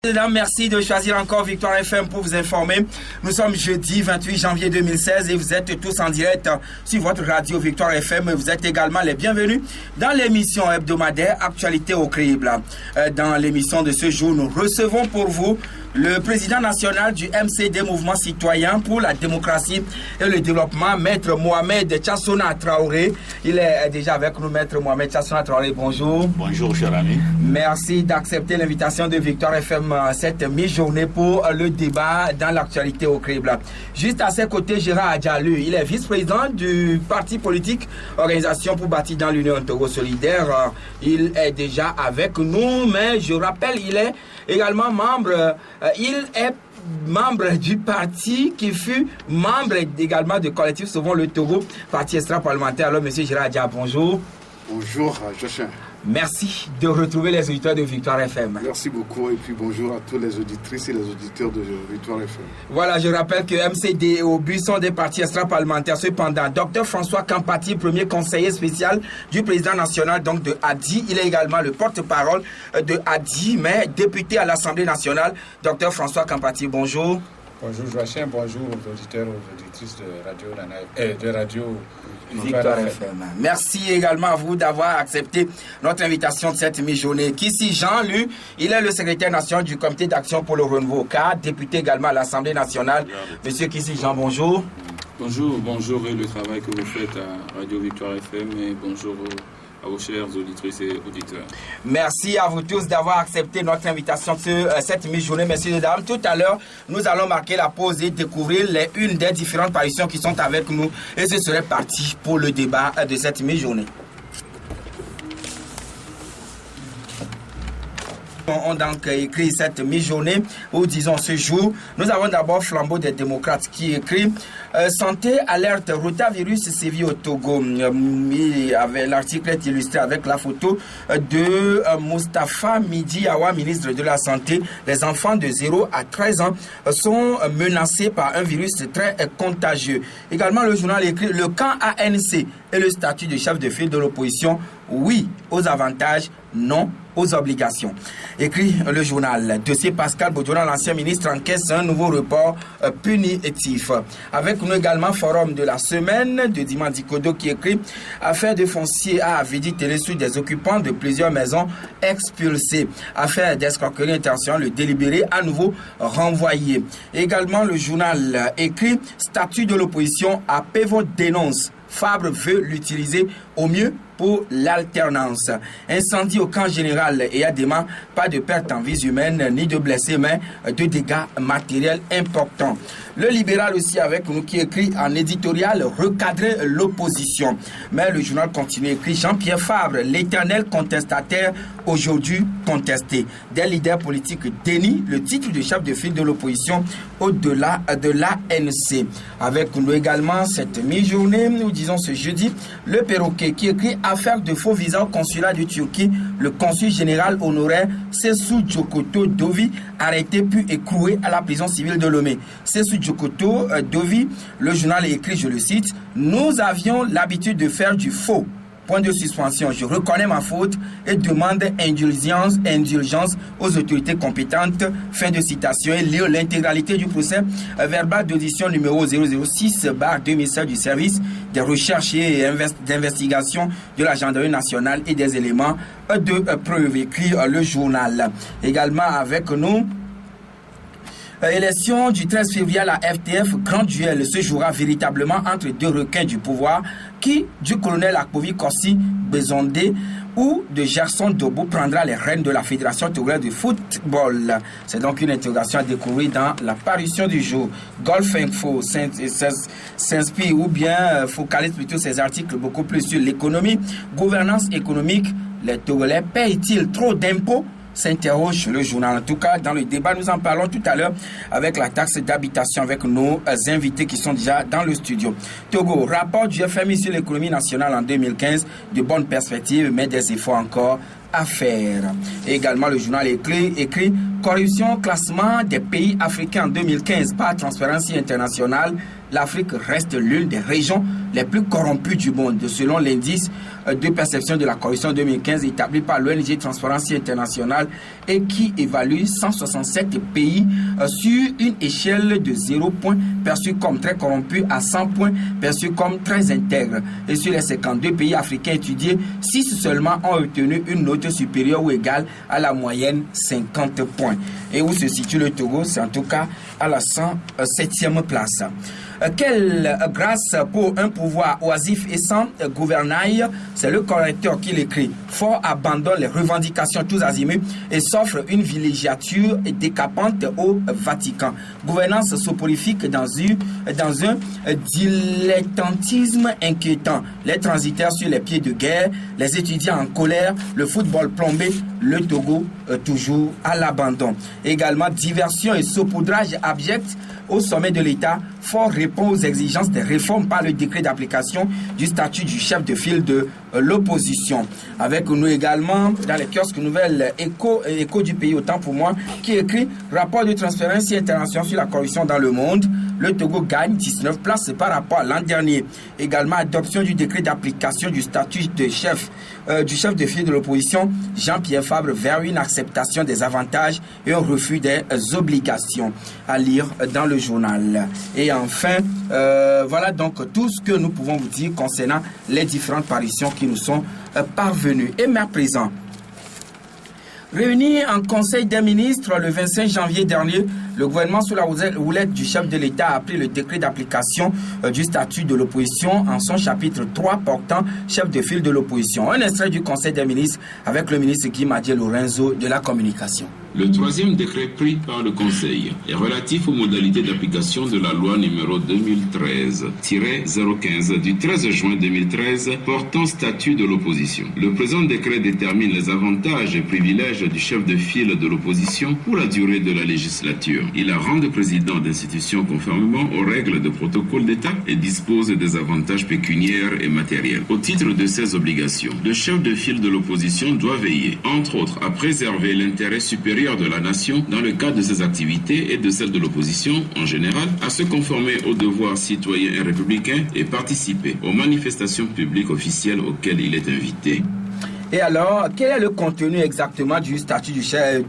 Mesdames, merci de choisir encore Victoire FM pour vous informer. Nous sommes jeudi 28 janvier 2016 et vous êtes tous en direct sur votre radio Victoire FM. Vous êtes également les bienvenus dans l'émission hebdomadaire Actualité au crible. Dans l'émission de ce jour, nous recevons pour vous le président national du MCD, Mouvement Citoyen pour la démocratie et le développement, Maître Mohamed Tchassona Traoré. Il est déjà avec nous, Maître Mohamed Tchassona Traoré. Bonjour. Bonjour, cher ami. Merci d'accepter l'invitation de Victoire FM cette mi-journée pour le débat dans l'actualité au crible. Juste à ses côtés, Gérard Adjalu. Il est vice-président du parti politique Organisation pour bâtir dans l'Union Togo Solidaire. Il est déjà avec nous, mais je rappelle, il est également membre du parti qui fut membre également du collectif Sauvons le Togo, parti extra-parlementaire. Alors, monsieur Gérard Adja, bonjour. Bonjour, Jochin. Merci de retrouver les auditeurs de Victoire FM. Merci beaucoup et puis bonjour à tous les auditrices et les auditeurs de Victoire FM. Voilà, je rappelle que MCD et OBU sont des partis extra-parlementaires. Cependant, Dr François Kampati, premier conseiller spécial du président national donc de ADI, il est également le porte-parole de ADI, mais député à l'Assemblée nationale. Dr François Kampati, bonjour. Bonjour Joachim, bonjour aux auditeurs et aux auditrices de Radio Victoire FM. Merci également à vous d'avoir accepté notre invitation de cette mi-journée. Kissi Jean, lui, il est le secrétaire national du comité d'action pour le renouveau CAD, député également à l'Assemblée nationale. Monsieur Kissi Jean, bonjour. Bonjour et le travail que vous faites à Radio Victoire FM et bonjour à vos chers auditrices et auditeurs. Merci à vous tous d'avoir accepté notre invitation de cette mi-journée, messieurs et dames. Tout à l'heure, nous allons marquer la pause et découvrir une des différentes parutions qui sont avec nous. Et ce serait parti pour le débat de cette mi-journée. On donc écrit cette mi-journée, ou disons ce jour. Nous avons d'abord Flambeau des démocrates qui écrit santé, alerte, rotavirus sévit au Togo. L'article est illustré avec la photo de Moustapha Midiawa, ministre de la Santé. Les enfants de 0 à 13 ans sont menacés par un virus très contagieux. Également, le journal écrit le camp ANC et le statut de chef de file de l'opposition. Oui aux avantages, non aux obligations. Écrit le journal. Dossier Pascal Bodjola, l'ancien ministre, encaisse un nouveau report punitif. Avec nous également forum de la semaine de Dimandi Kodo qui écrit affaire de foncier à Avidi Télésou des occupants de plusieurs maisons expulsées. Affaire d'escroquerie intentionnelle, le délibéré à nouveau renvoyé. Également le journal écrit statut de l'opposition à Pévo dénonce. Fabre veut l'utiliser au mieux pour l'alternance. Incendie au camp général et à Déma, pas de perte en vies humaines ni de blessés, mais de dégâts matériels importants. Le libéral aussi avec nous qui écrit en éditorial recadrer l'opposition. Mais le journal continue écrit Jean-Pierre Fabre, l'éternel contestataire, aujourd'hui contesté. Des leaders politiques dénient le titre de chef de file de l'opposition au-delà de l'ANC. Avec nous également cette mi-journée, nous disons ce jeudi, le perroquet qui écrit affaire de faux visas au consulat de Turquie, le consul général honoraire Sessou Djokoto Dovi arrêté puis écroué à la prison civile de Lomé. Sessou Djokoto Dovi, le journal écrit, je le cite, nous avions l'habitude de faire du faux. Point de suspension. Je reconnais ma faute et demande indulgence aux autorités compétentes. Fin de citation. Et lire l'intégralité du procès verbal d'audition numéro 006/2007 du service des recherches et d'investigation de la gendarmerie nationale et des éléments de preuve. Écrit le journal. Également avec nous. Élection du 13 février à la FTF, grand duel se jouera véritablement entre deux requins du pouvoir qui, du colonel Akpovi Korsi Bezondé ou de Gerson Dobo, prendra les rênes de la Fédération togolaise de football. C'est donc une interrogation à découvrir dans la parution du jour. Golf Info s'inspire ou bien focalise plutôt ses articles beaucoup plus sur l'économie, gouvernance économique. Les Togolais payent-ils trop d'impôts? S'interroge le journal. En tout cas, dans le débat, nous en parlons tout à l'heure avec la taxe d'habitation, avec nos invités qui sont déjà dans le studio. Togo, rapport du FMI sur l'économie nationale en 2015, de bonnes perspectives, mais des efforts encore à faire. Et également, le journal écrit Corruption, classement des pays africains en 2015 par Transparency International. L'Afrique reste l'une des régions les plus corrompues du monde, selon l'indice de perception de la corruption 2015 établi par l'ONG Transparency International et qui évalue 167 pays sur une échelle de 0 points perçus comme très corrompus à 100 points perçus comme très intègres. Et sur les 52 pays africains étudiés, 6 seulement ont obtenu une note supérieure ou égale à la moyenne 50 points. Et où se situe le Togo? C'est en tout cas à la 107e place. Quelle grâce pour un pouvoir oisif et sans gouvernail, c'est le correcteur qui l'écrit. Fort abandonne les revendications tous azimuts et s'offre une villégiature décapante au Vatican. Gouvernance soporifique dans un dilettantisme inquiétant. Les transitaires sur les pieds de guerre, les étudiants en colère, le football plombé, le Togo toujours à l'abandon. Également diversion et saupoudrage abject au sommet de l'État. Fort répond aux exigences des réformes par le décret d'application du statut du chef de file de l'opposition. Avec nous également dans les kiosques nouvelles Écho du pays, autant pour moi, qui écrit rapport de Transparency International sur la corruption dans le monde. Le Togo gagne 19 places par rapport à l'an dernier. Également adoption du décret d'application du statut de chef de file de l'opposition. Jean-Pierre Fabre vers une acceptation des avantages et un refus des obligations. À lire dans le journal. Et enfin, voilà donc tout ce que nous pouvons vous dire concernant les différentes parutions qui nous sont parvenues. Et à présent, réuni en Conseil des ministres le 25 janvier dernier, le gouvernement sous la houlette du chef de l'État a pris le décret d'application du statut de l'opposition en son chapitre 3 portant chef de file de l'opposition. Un extrait du Conseil des ministres avec le ministre Guy Madié Lorenzo de la communication. Le troisième décret pris par le Conseil est relatif aux modalités d'application de la loi numéro 2013-015 du 13 juin 2013 portant statut de l'opposition. Le présent décret détermine les avantages et privilèges du chef de file de l'opposition pour la durée de la législature. Il la rend président d'institution conformément aux règles de protocole d'État et dispose des avantages pécuniaires et matériels. Au titre de ses obligations, le chef de file de l'opposition doit veiller, entre autres, à préserver l'intérêt supérieur de la nation dans le cadre de ses activités et de celles de l'opposition en général, à se conformer aux devoirs citoyens et républicains et participer aux manifestations publiques officielles auxquelles il est invité. Et alors, quel est le contenu exactement du statut du chef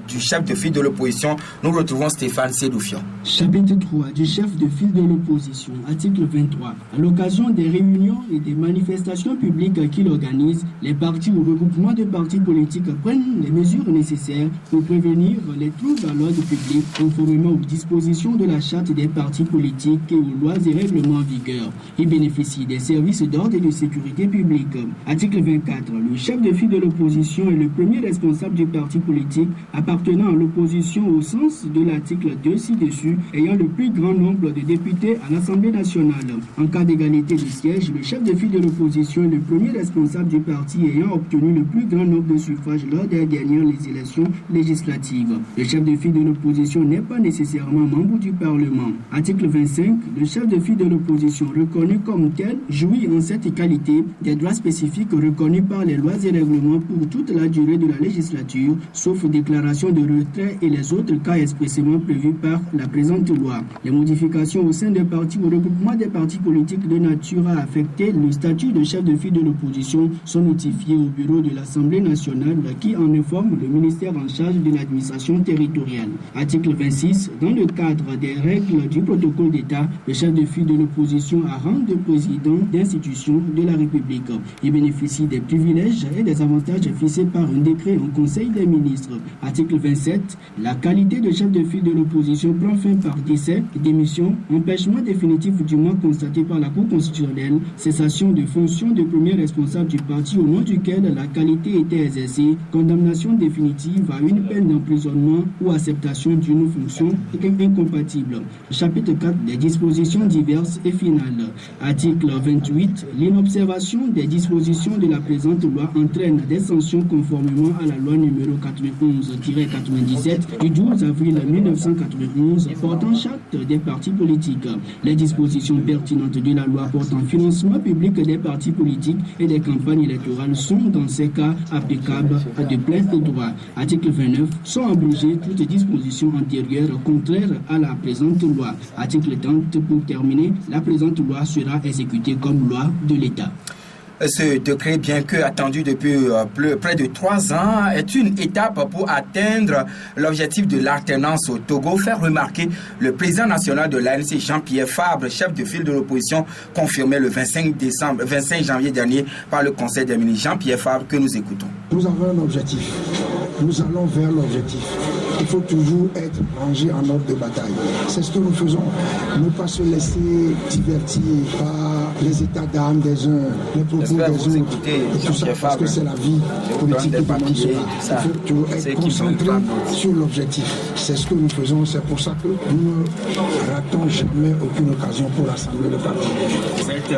de file de l'opposition? Nous retrouvons Stéphane Sédoufian. Chapitre 3 du chef de file de l'opposition, article 23. À l'occasion des réunions et des manifestations publiques qu'il organise, les partis ou regroupements de partis politiques prennent les mesures nécessaires pour prévenir les troubles à l'ordre public conformément aux dispositions de la charte des partis politiques et aux lois et règlements en vigueur. Il bénéficie des services d'ordre et de sécurité publique. Article 24. Le chef de file de l'opposition est le premier responsable du parti politique appartenant à l'opposition au sens de l'article 2 ci-dessus, ayant le plus grand nombre de députés à l'Assemblée nationale. En cas d'égalité de sièges, le chef de file de l'opposition est le premier responsable du parti ayant obtenu le plus grand nombre de suffrages lors des dernières élections législatives. Le chef de file de l'opposition n'est pas nécessairement membre du Parlement. Article 25. Le chef de file de l'opposition reconnu comme tel jouit en cette qualité des droits spécifiques reconnus par les lois et règlements pour toute la durée de la législature, sauf déclaration de retrait et les autres cas expressément prévus par la présente loi. Les modifications au sein des partis ou regroupements des partis politiques de nature à affecter le statut de chef de file de l'opposition sont notifiées au bureau de l'Assemblée nationale qui en informe le ministère en charge de l'administration territoriale. Article 26. Dans le cadre des règles du protocole d'État, le chef de file de l'opposition a rang de président d'institution de la République. Il bénéficie des privilèges et des avantages fixés par un décret en Conseil des ministres. Article 27. La qualité de chef de file de l'opposition prend fin par décès, démission, empêchement définitif du mandat constaté par la Cour constitutionnelle, cessation de fonction de premier responsable du parti au nom duquel la qualité était exercée, condamnation définitive à une peine d'emprisonnement ou acceptation d'une fonction incompatible. Chapitre 4. Des dispositions diverses et finales. Article 28. L'inobservation des dispositions de la présente loi entraîne entraîne des sanctions conformément à la loi numéro 91-97 du 12 avril 1991 portant charte des partis politiques. Les dispositions pertinentes de la loi portant financement public des partis politiques et des campagnes électorales sont dans ces cas applicables à de plein droit. Article 29, sont abrogées toutes dispositions antérieures contraires à la présente loi. Article 30, pour terminer, la présente loi sera exécutée comme loi de l'État. Ce décret, bien que attendu depuis près de 3 ans, est une étape pour atteindre l'objectif de l'alternance au Togo, faire remarquer le président national de l'ANC, Jean-Pierre Fabre, chef de file de l'opposition, confirmé le 25 janvier dernier par le Conseil des ministres. Jean-Pierre Fabre, que nous écoutons. Nous avons un objectif. Nous allons vers l'objectif. Il faut toujours être rangé en ordre de bataille. C'est ce que nous faisons. Ne pas se laisser divertir par les états d'âme des uns, les propos des autres. Tout ça, parce que c'est la vie politique qui demande cela. Il faut toujours être concentré sur l'objectif. C'est ce que nous faisons. C'est pour ça que nous ne ratons jamais aucune occasion pour rassembler le parti. Vous êtes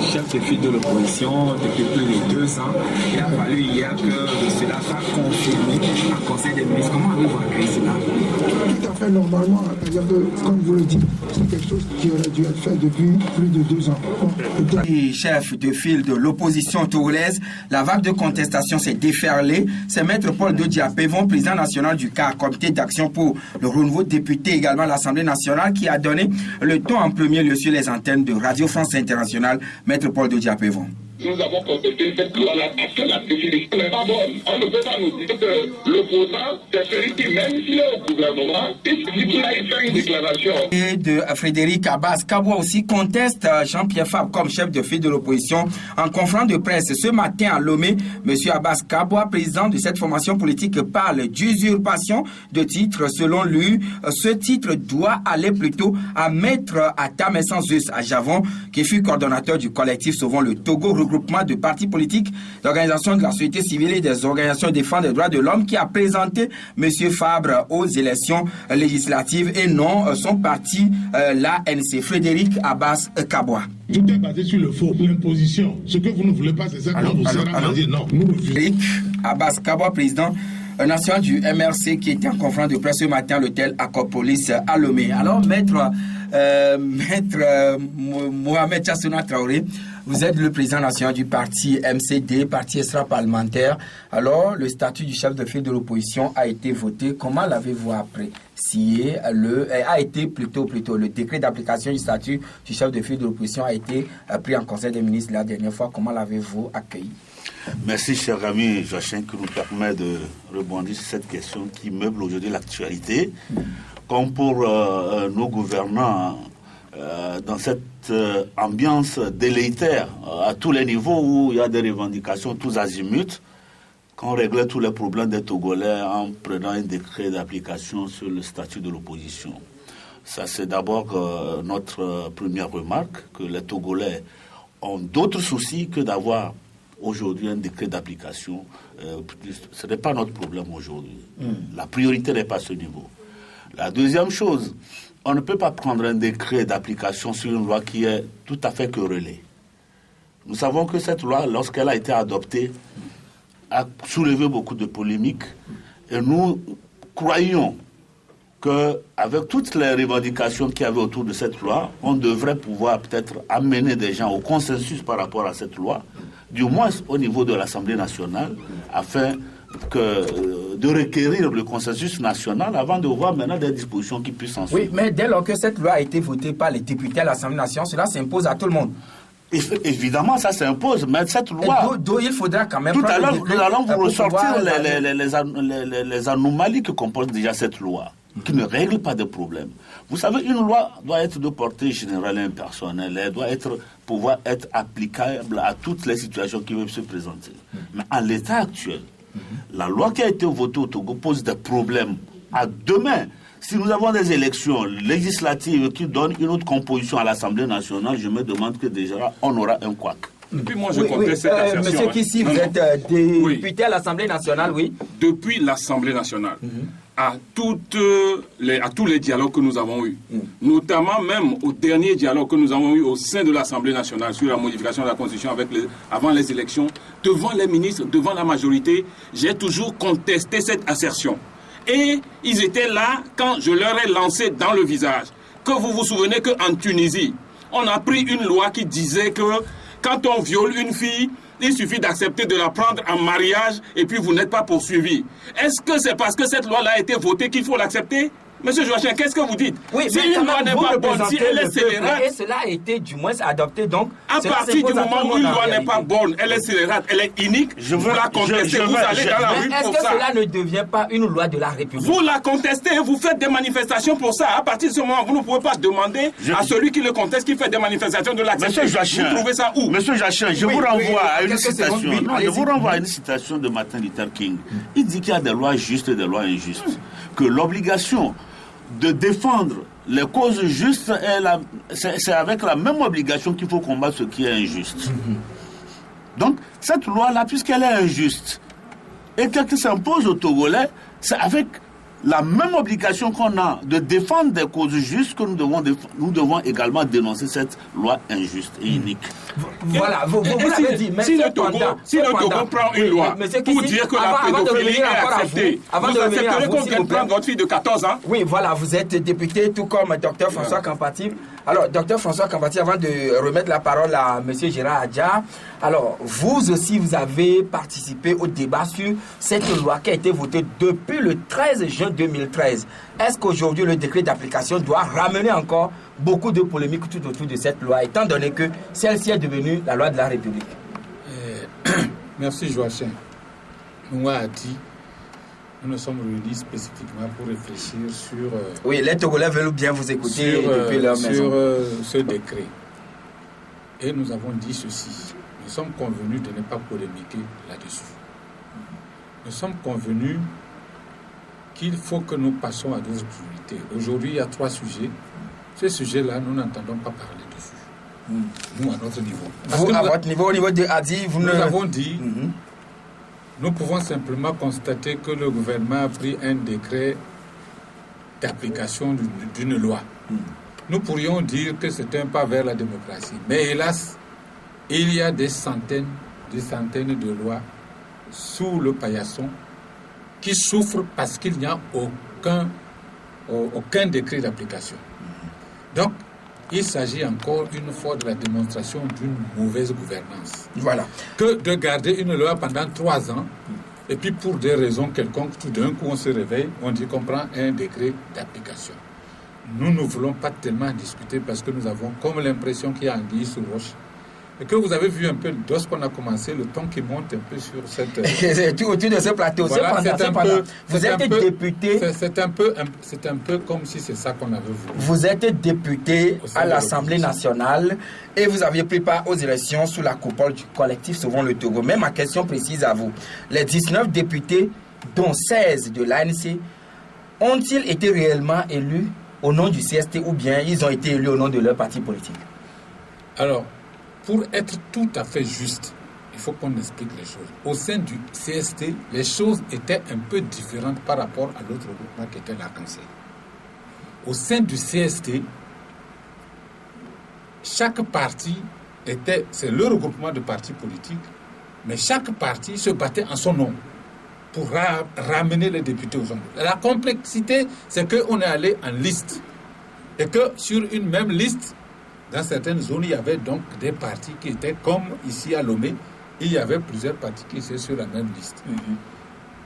chef de file de l'opposition depuis plus de 2 ans. Il a fallu hier que cela soit confirmé au Conseil des ministres. Comment avez-vous accueilli cela? Tout à fait normalement, c'est-à-dire que, comme vous le dites, c'est quelque chose qui aurait dû être fait depuis plus de 2 ans. Et chef de file de l'opposition togolaise, la vague de contestation s'est déferlée. C'est Maître Paul Dodiapévon, président national du CAR, Comité d'action pour le renouveau, député également à l'Assemblée nationale, qui a donné le ton en premier lieu sur les antennes de Radio France Internationale. Maître Paul Dodiapévon. Nous avons contesté cette loi-là parce que la définition n'est pas bonne. On ne peut pas nous dire que l'opposant, c'est celui qui, même s'il est au gouvernement, il a fait une déclaration. Et de Frédéric Abbas Kabwa aussi conteste Jean-Pierre Fabre comme chef de file de l'opposition. En conférence de presse ce matin à Lomé, M. Abbas Kabwa, président de cette formation politique, parle d'usurpation de titre. Selon lui, ce titre doit aller plutôt à Maître Atam Zus à Javon, qui fut coordonnateur du collectif Sauvons le Togo, regroupement de partis politiques, d'organisations de la société civile et des organisations de défense des droits de l'homme, qui a présenté M. Fabre aux élections législatives et non son parti, l'ANC. Frédéric Abbas Kabwa. Tout est basé sur le faux, l'imposition. Ce que vous ne voulez pas, c'est ça qu'on vous sera dire non. Frédéric Abbas Kabwa, président national du MRC, qui était en conférence de presse ce matin à l'hôtel Acropolis à Lomé. Alors, maître Mohamed Chassouna Traoré, vous êtes le président national du parti MCD, parti extra-parlementaire. Alors, le statut du chef de file de l'opposition a été voté. Comment l'avez-vous apprécié? Le décret d'application du statut du chef de file de l'opposition a été pris en Conseil des ministres la dernière fois. Comment l'avez-vous accueilli? Merci, cher ami Joachim, qui nous permet de rebondir sur cette question qui meuble aujourd'hui l'actualité. Comme pour nos gouvernants, dans cette ambiance délétère à tous les niveaux où il y a des revendications tous azimuts, qu'on réglait tous les problèmes des Togolais en prenant un décret d'application sur le statut de l'opposition. Ça, c'est d'abord notre première remarque, que les Togolais ont d'autres soucis que d'avoir aujourd'hui un décret d'application. Ce n'est pas notre problème aujourd'hui. La priorité n'est pas à ce niveau. La deuxième chose, on ne peut pas prendre un décret d'application sur une loi qui est tout à fait querellée. Nous savons que cette loi, lorsqu'elle a été adoptée, a soulevé beaucoup de polémiques et nous croyons qu'avec toutes les revendications qu'il y avait autour de cette loi, on devrait pouvoir peut-être amener des gens au consensus par rapport à cette loi, du moins au niveau de l'Assemblée nationale, afin de requérir le consensus national avant de voir maintenant des dispositions qui puissent en suivre. Oui, mais dès lors que cette loi a été votée par les députés à l'Assemblée nationale, cela s'impose à tout le monde. Évidemment, ça s'impose, mais cette loi... il faudra quand même... Tout à l'heure, nous allons vous ressortir les anomalies que compose déjà cette loi, qui ne règle pas de problème. Vous savez, une loi doit être de portée générale et impersonnelle. Elle doit pouvoir être applicable à toutes les situations qui peuvent se présenter. Mais en l'état actuel, la loi qui a été votée au Togo pose des problèmes à demain. Si nous avons des élections législatives qui donnent une autre composition à l'Assemblée nationale, je me demande que déjà on aura un couac. Puis moi, je conteste cette assertion. Monsieur Kissi, vous êtes député à l'Assemblée nationale, oui. Depuis l'Assemblée nationale, à tous les dialogues que nous avons eus, notamment même au dernier dialogue que nous avons eu au sein de l'Assemblée nationale sur la modification de la Constitution avant les élections, devant les ministres, devant la majorité, j'ai toujours contesté cette assertion. Et ils étaient là quand je leur ai lancé dans le visage que vous vous souvenez qu'en Tunisie, on a pris une loi qui disait que quand on viole une fille, il suffit d'accepter de la prendre en mariage et puis vous n'êtes pas poursuivi. Est-ce que c'est parce que cette loi-là a été votée qu'il faut l'accepter? Monsieur Joachim, qu'est-ce que vous dites? Oui, si une loi n'est pas bonne, si elle est scélérate... Et cela a été du moins adopté, donc... À partir du moment où une loi n'est pas bonne, elle est scélérate, elle est inique, vous la contestez, vous allez dans la rue pour ça. Est-ce que cela ne devient pas une loi de la République? Vous la contestez, vous faites des manifestations pour ça. À partir de ce moment, vous ne pouvez pas demander à celui qui le conteste, qui fait des manifestations de l'accepter. Vous trouvez ça où? Monsieur Joachim, je vous renvoie à une citation. Je vous renvoie à une citation de Martin Luther King. Il dit qu'il y a des lois justes et des lois injustes. Que l'obligation de défendre les causes justes, c'est avec la même obligation qu'il faut combattre ce qui est injuste. Donc, cette loi-là, puisqu'elle est injuste, et qu'elle s'impose aux Togolais, c'est avec la même obligation qu'on a de défendre des causes justes que nous devons également dénoncer cette loi injuste et inique. Voilà, vous l'avez dit. Mais si le Togo prend une loi pour dire que la pédophilie est acceptée, vous accepterez qu'on vienne prendre votre fille de 14 ans? Oui, voilà, vous êtes député, tout comme Dr François Kampati. Alors, Dr François Kampati, avant de remettre la parole à M. Gérard Adja, alors, vous aussi, vous avez participé au débat sur cette loi qui a été votée depuis le 13 juin 2013. Est-ce qu'aujourd'hui, le décret d'application doit ramener encore beaucoup de polémiques tout autour de cette loi, étant donné que celle-ci est devenue la loi de la République? Merci Joachim. Nous a dit, nous nous sommes réunis spécifiquement pour réfléchir sur... oui, les Togolais veulent bien vous écouter depuis leur maison. Sur ce décret. Et nous avons dit ceci. Nous sommes convenus de ne pas polémiquer là-dessus. Nous sommes convenus qu'il faut que nous passions à d'autres priorités. Aujourd'hui, il y a 3 sujets. Ces sujets-là, nous n'entendons pas parler dessus. Nous, à notre niveau. Vous, à votre niveau, au niveau de Adi, nous avons dit, nous pouvons simplement constater que le gouvernement a pris un décret d'application d'une loi. Nous pourrions dire que c'est un pas vers la démocratie. Mais hélas, il y a des centaines de lois sous le paillasson qui souffrent parce qu'il n'y a aucun décret d'application. Donc, il s'agit encore une fois de la démonstration d'une mauvaise gouvernance. Voilà. Que de garder une loi pendant 3 ans, et puis pour des raisons quelconques, tout d'un coup on se réveille, on dit qu'on prend un décret d'application. Nous ne voulons pas tellement discuter parce que nous avons comme l'impression qu'il y a anguille sous roche. Et que vous avez vu un peu, lorsqu'on a commencé, le ton qui monte un peu sur cette... autour de ce plateau. Voilà, vous êtes député... C'est un peu comme si c'est ça qu'on avait voulu. Vous êtes député à l'Assemblée nationale et vous aviez pris part aux élections sous la coupole du collectif Sauvons le Togo. Mais ma question précise à vous. Les 19 députés, dont 16 de l'ANC, ont-ils été réellement élus au nom du CST ou bien ils ont été élus au nom de leur parti politique? Alors, pour être tout à fait juste, il faut qu'on explique les choses. Au sein du CST, les choses étaient un peu différentes par rapport à l'autre groupement qui était l'Arc-en-Ciel. Au sein du CST, chaque parti c'est le regroupement de partis politiques, mais chaque parti se battait en son nom pour ramener les députés aux urnes. La complexité, c'est qu'on est allé en liste et que sur une même liste, dans certaines zones, il y avait donc des partis qui étaient comme ici à Lomé, il y avait plusieurs partis qui étaient sur la même liste.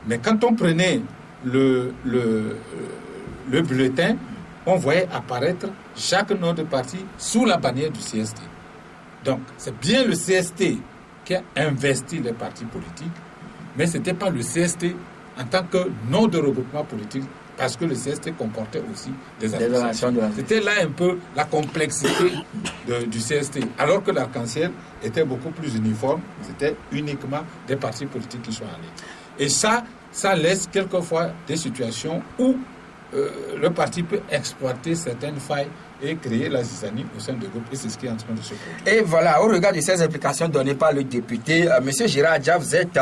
Mais quand on prenait le bulletin, on voyait apparaître chaque nom de parti sous la bannière du CST. Donc, c'est bien le CST qui a investi les partis politiques, mais ce n'était pas le CST en tant que nom de regroupement politique, parce que le CST comportait aussi des associations. C'était là un peu la complexité du CST. Alors que l'Arc-en-Ciel était beaucoup plus uniforme, c'était uniquement des partis politiques qui sont allés. Et ça laisse quelquefois des situations où le parti peut exploiter certaines failles et créer la zizanie au sein du groupe. Et c'est ce qui est en train de se produire. Et voilà, au regard de ces implications données par le député, M. Gérard Dia, vous êtes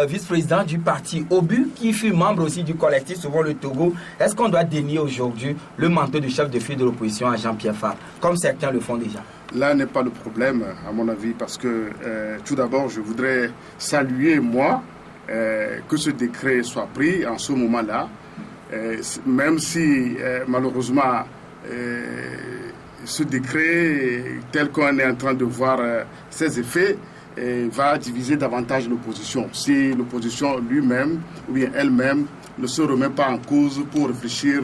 vice-président du parti OBU, qui fut membre aussi du collectif Sauvons le Togo. Est-ce qu'on doit dénier aujourd'hui le manteau de chef de file de l'opposition à Jean-Pierre Farr, comme certains le font déjà? Là n'est pas le problème, à mon avis, parce que tout d'abord, je voudrais saluer, moi, que ce décret soit pris en ce moment-là, même si, malheureusement, ce décret, tel qu'on est en train de voir ses effets, va diviser davantage l'opposition. Si l'opposition lui-même, ou bien elle-même, ne se remet pas en cause pour réfléchir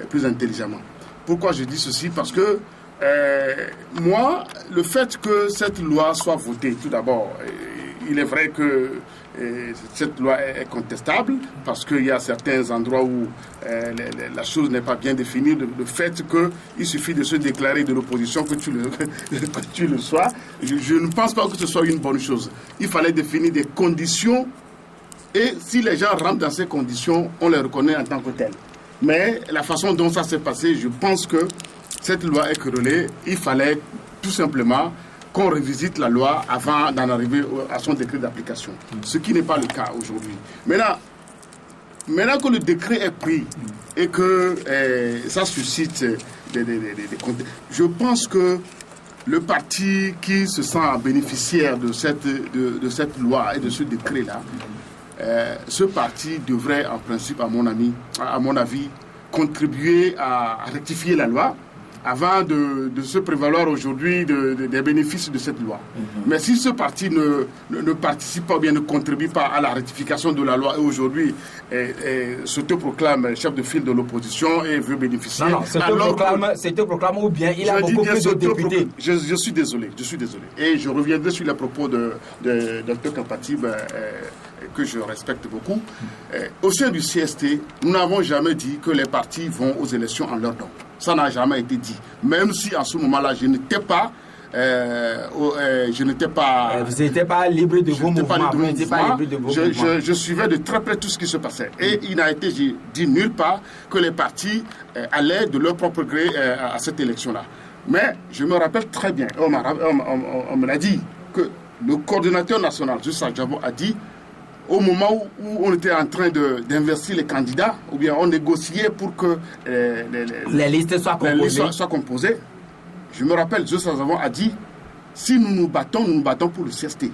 plus intelligemment. Pourquoi je dis ceci? Parce que moi, le fait que cette loi soit votée, tout d'abord, il est vrai que cette loi est contestable parce qu'il y a certains endroits où la chose n'est pas bien définie. Le fait qu'il suffit de se déclarer de l'opposition que tu le sois, je ne pense pas que ce soit une bonne chose. Il fallait définir des conditions et si les gens rentrent dans ces conditions, on les reconnaît en tant que tels. Mais la façon dont ça s'est passé, je pense que cette loi est querellée. Il fallait tout simplement qu'on revisite la loi avant d'en arriver à son décret d'application. Ce qui n'est pas le cas aujourd'hui. Maintenant que le décret est pris et que ça suscite des je pense que le parti qui se sent bénéficiaire de cette loi et de ce décret-là, ce parti devrait en principe, à mon avis, contribuer à rectifier la loi avant de se prévaloir aujourd'hui des bénéfices de cette loi. Mais si ce parti ne participe pas ou bien ne contribue pas à la rectification de la loi et aujourd'hui s'autoproclame chef de file de l'opposition et veut bénéficier... Non, s'autoproclame ou bien il a beaucoup plus de députés. Je suis désolé. Et je reviendrai sur les propos de Dr Kampatib que je respecte beaucoup. Au sein du CST, nous n'avons jamais dit que les partis vont aux élections en leur nom. Ça n'a jamais été dit. Même si en ce moment-là, je n'étais pas... vous n'étiez pas libre de vos mouvements. Je suivais de très près tout ce qui se passait. Et il n'a été dit nulle part que les partis allaient de leur propre gré à cette élection-là. Mais je me rappelle très bien, on me l'a dit, que le coordinateur national, Youssa Djabo, a dit au moment où on était en train d'investir les candidats, ou bien on négociait pour que les listes soient composées. Je me rappelle, Youssa Djabo a dit, si nous nous battons pour le CST.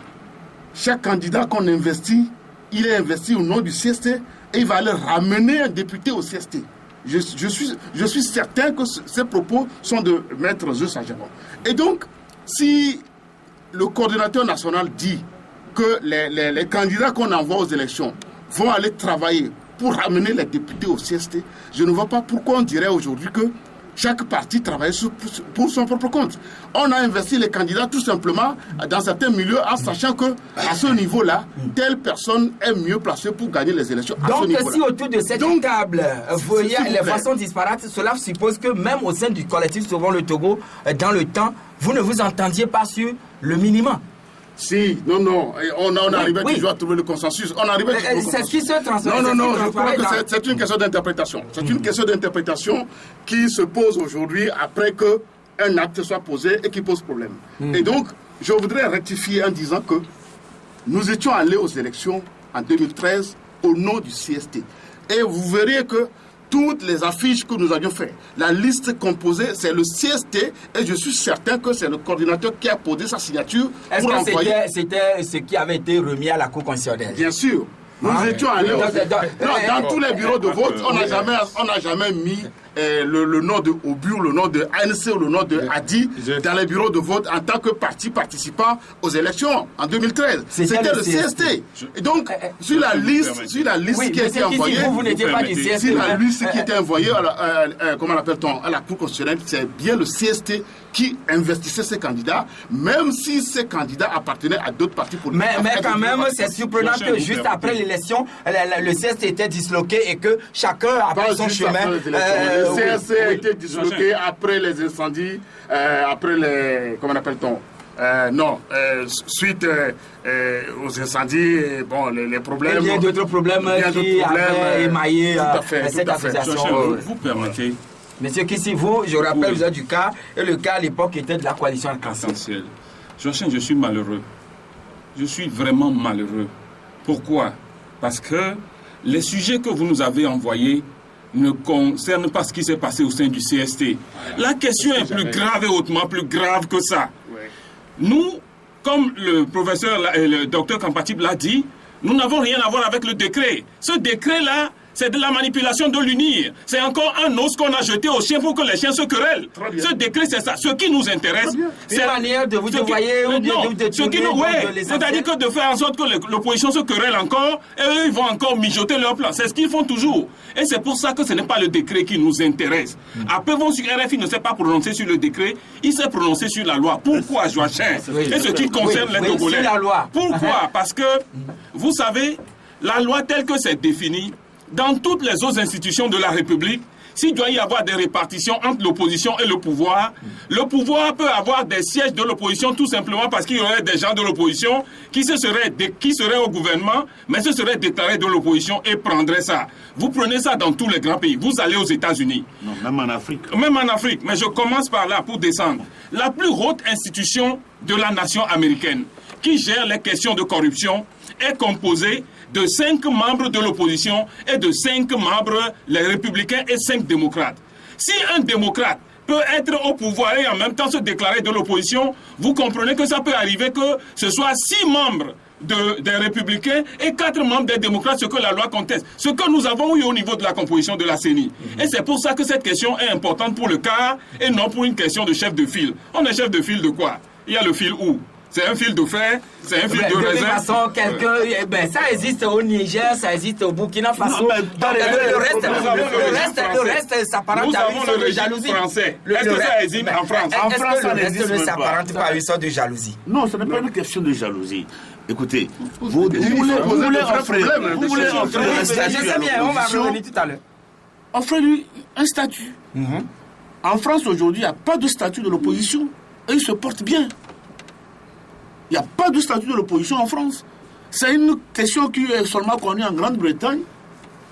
Chaque candidat qu'on investit, il est investi au nom du CST et il va aller ramener un député au CST. Je suis certain que ces propos sont de maître Youssa Djabo. Et donc, si le coordinateur national dit que les candidats qu'on envoie aux élections vont aller travailler pour ramener les députés au CST, je ne vois pas pourquoi on dirait aujourd'hui que chaque parti travaille pour son propre compte. On a investi les candidats tout simplement dans certains milieux en sachant que à ce niveau-là, telle personne est mieux placée pour gagner les élections. Donc si autour de cette table, vous voyez les façons disparates, cela suppose que même au sein du collectif Sauvons le Togo, dans le temps, vous ne vous entendiez pas sur le minimum. Si, non, on arrivait toujours à trouver le consensus. C'est ce qui se transforme. Non, je crois que c'est une question d'interprétation. C'est une question d'interprétation qui se pose aujourd'hui après qu'un acte soit posé et qui pose problème. Et donc, je voudrais rectifier en disant que nous étions allés aux élections en 2013 au nom du CST. Et vous verrez que toutes les affiches que nous avions faites, la liste composée, c'est le CST et je suis certain que c'est le coordinateur qui a posé sa signature pour envoyer. Est-ce que c'était ce qui avait été remis à la Cour constitutionnelle? Bien sûr. Nous étions allés dans tous les bureaux de vote, on n'a jamais mis le nom de OBU, le nom de ANC ou le nom de ADI dans les bureaux de vote en tant que parti participant aux élections en 2013. C'était le CST. Et donc, sur la liste qui a été envoyée, comment l'appelle-t-on, à la Cour constitutionnelle, c'est bien le CST qui investissait ces candidats, même si ces candidats appartenaient à d'autres partis politiques. Mais quand même, c'est surprenant que juste après l'élection, le CST était disloqué et que chacun a pris son chemin. Le CST a été disloqué après les incendies, après les... Comment appelle-t-on Non, suite aux incendies, bon, les problèmes... Il y a d'autres problèmes qui avaient émaillé cette association. Vous permettez... Monsieur Kissi, je rappelle, vous êtes du cas, et le cas à l'époque était de la coalition Arc-en-Ciel. Joachim, je suis malheureux. Je suis vraiment malheureux. Pourquoi? Parce que les sujets que vous nous avez envoyés ne concernent pas ce qui s'est passé au sein du CST. La question est plus grave et hautement plus grave que ça. Nous, comme le professeur et le docteur Kampatib l'a dit, nous n'avons rien à voir avec le décret. Ce décret-là, c'est de la manipulation de l'UNIR. C'est encore un os qu'on a jeté aux chiens pour que les chiens se querellent. Ce décret, c'est ça. Ce qui nous intéresse, c'est la manière de vous envoyer ou de détourner. C'est-à-dire que de faire en sorte que l'opposition se querelle encore, et eux, ils vont encore mijoter leur plan. C'est ce qu'ils font toujours. Et c'est pour ça que ce n'est pas le décret qui nous intéresse. Après, RFI ne s'est pas prononcé sur le décret, il s'est prononcé sur la loi. Pourquoi, Joachim? Et ce qui concerne les Togolais. Pourquoi? Parce que, vous savez, la loi telle que c'est définie, dans toutes les autres institutions de la République, s'il doit y avoir des répartitions entre l'opposition et le pouvoir peut avoir des sièges de l'opposition tout simplement parce qu'il y aurait des gens de l'opposition qui seraient au gouvernement, mais se seraient déclarés de l'opposition et prendraient ça. Vous prenez ça dans tous les grands pays. Vous allez aux États-Unis. Non, même en Afrique. Même en Afrique. Mais je commence par là pour descendre. La plus haute institution de la nation américaine qui gère les questions de corruption est composée de 5 membres de l'opposition et de 5 membres, les républicains et 5 démocrates. Si un démocrate peut être au pouvoir et en même temps se déclarer de l'opposition, vous comprenez que ça peut arriver que ce soit 6 membres des républicains et 4 membres des démocrates, ce que la loi conteste. Ce que nous avons eu au niveau de la composition de la CENI. Et c'est pour ça que cette question est importante pour le cas et non pour une question de chef de file. On est chef de file de quoi? Il y a le fil où? C'est un fil de fer, c'est un fil de raisin. De toute façon, ça existe au Niger, ça existe au Burkina Faso. Le reste s'apparente à une sorte de jalousie. Est-ce que ça existe en France? En France, ça ne s'apparente pas à une sorte de jalousie. Non, ce n'est pas une question de jalousie. Écoutez, vous voulez offrir... On va revenir tout à l'heure. Offrez-lui un statut. En France, aujourd'hui, il n'y a pas de statut de l'opposition. Et il se porte bien. Il n'y a pas de statut de l'opposition en France. C'est une question qui est seulement connue en Grande-Bretagne,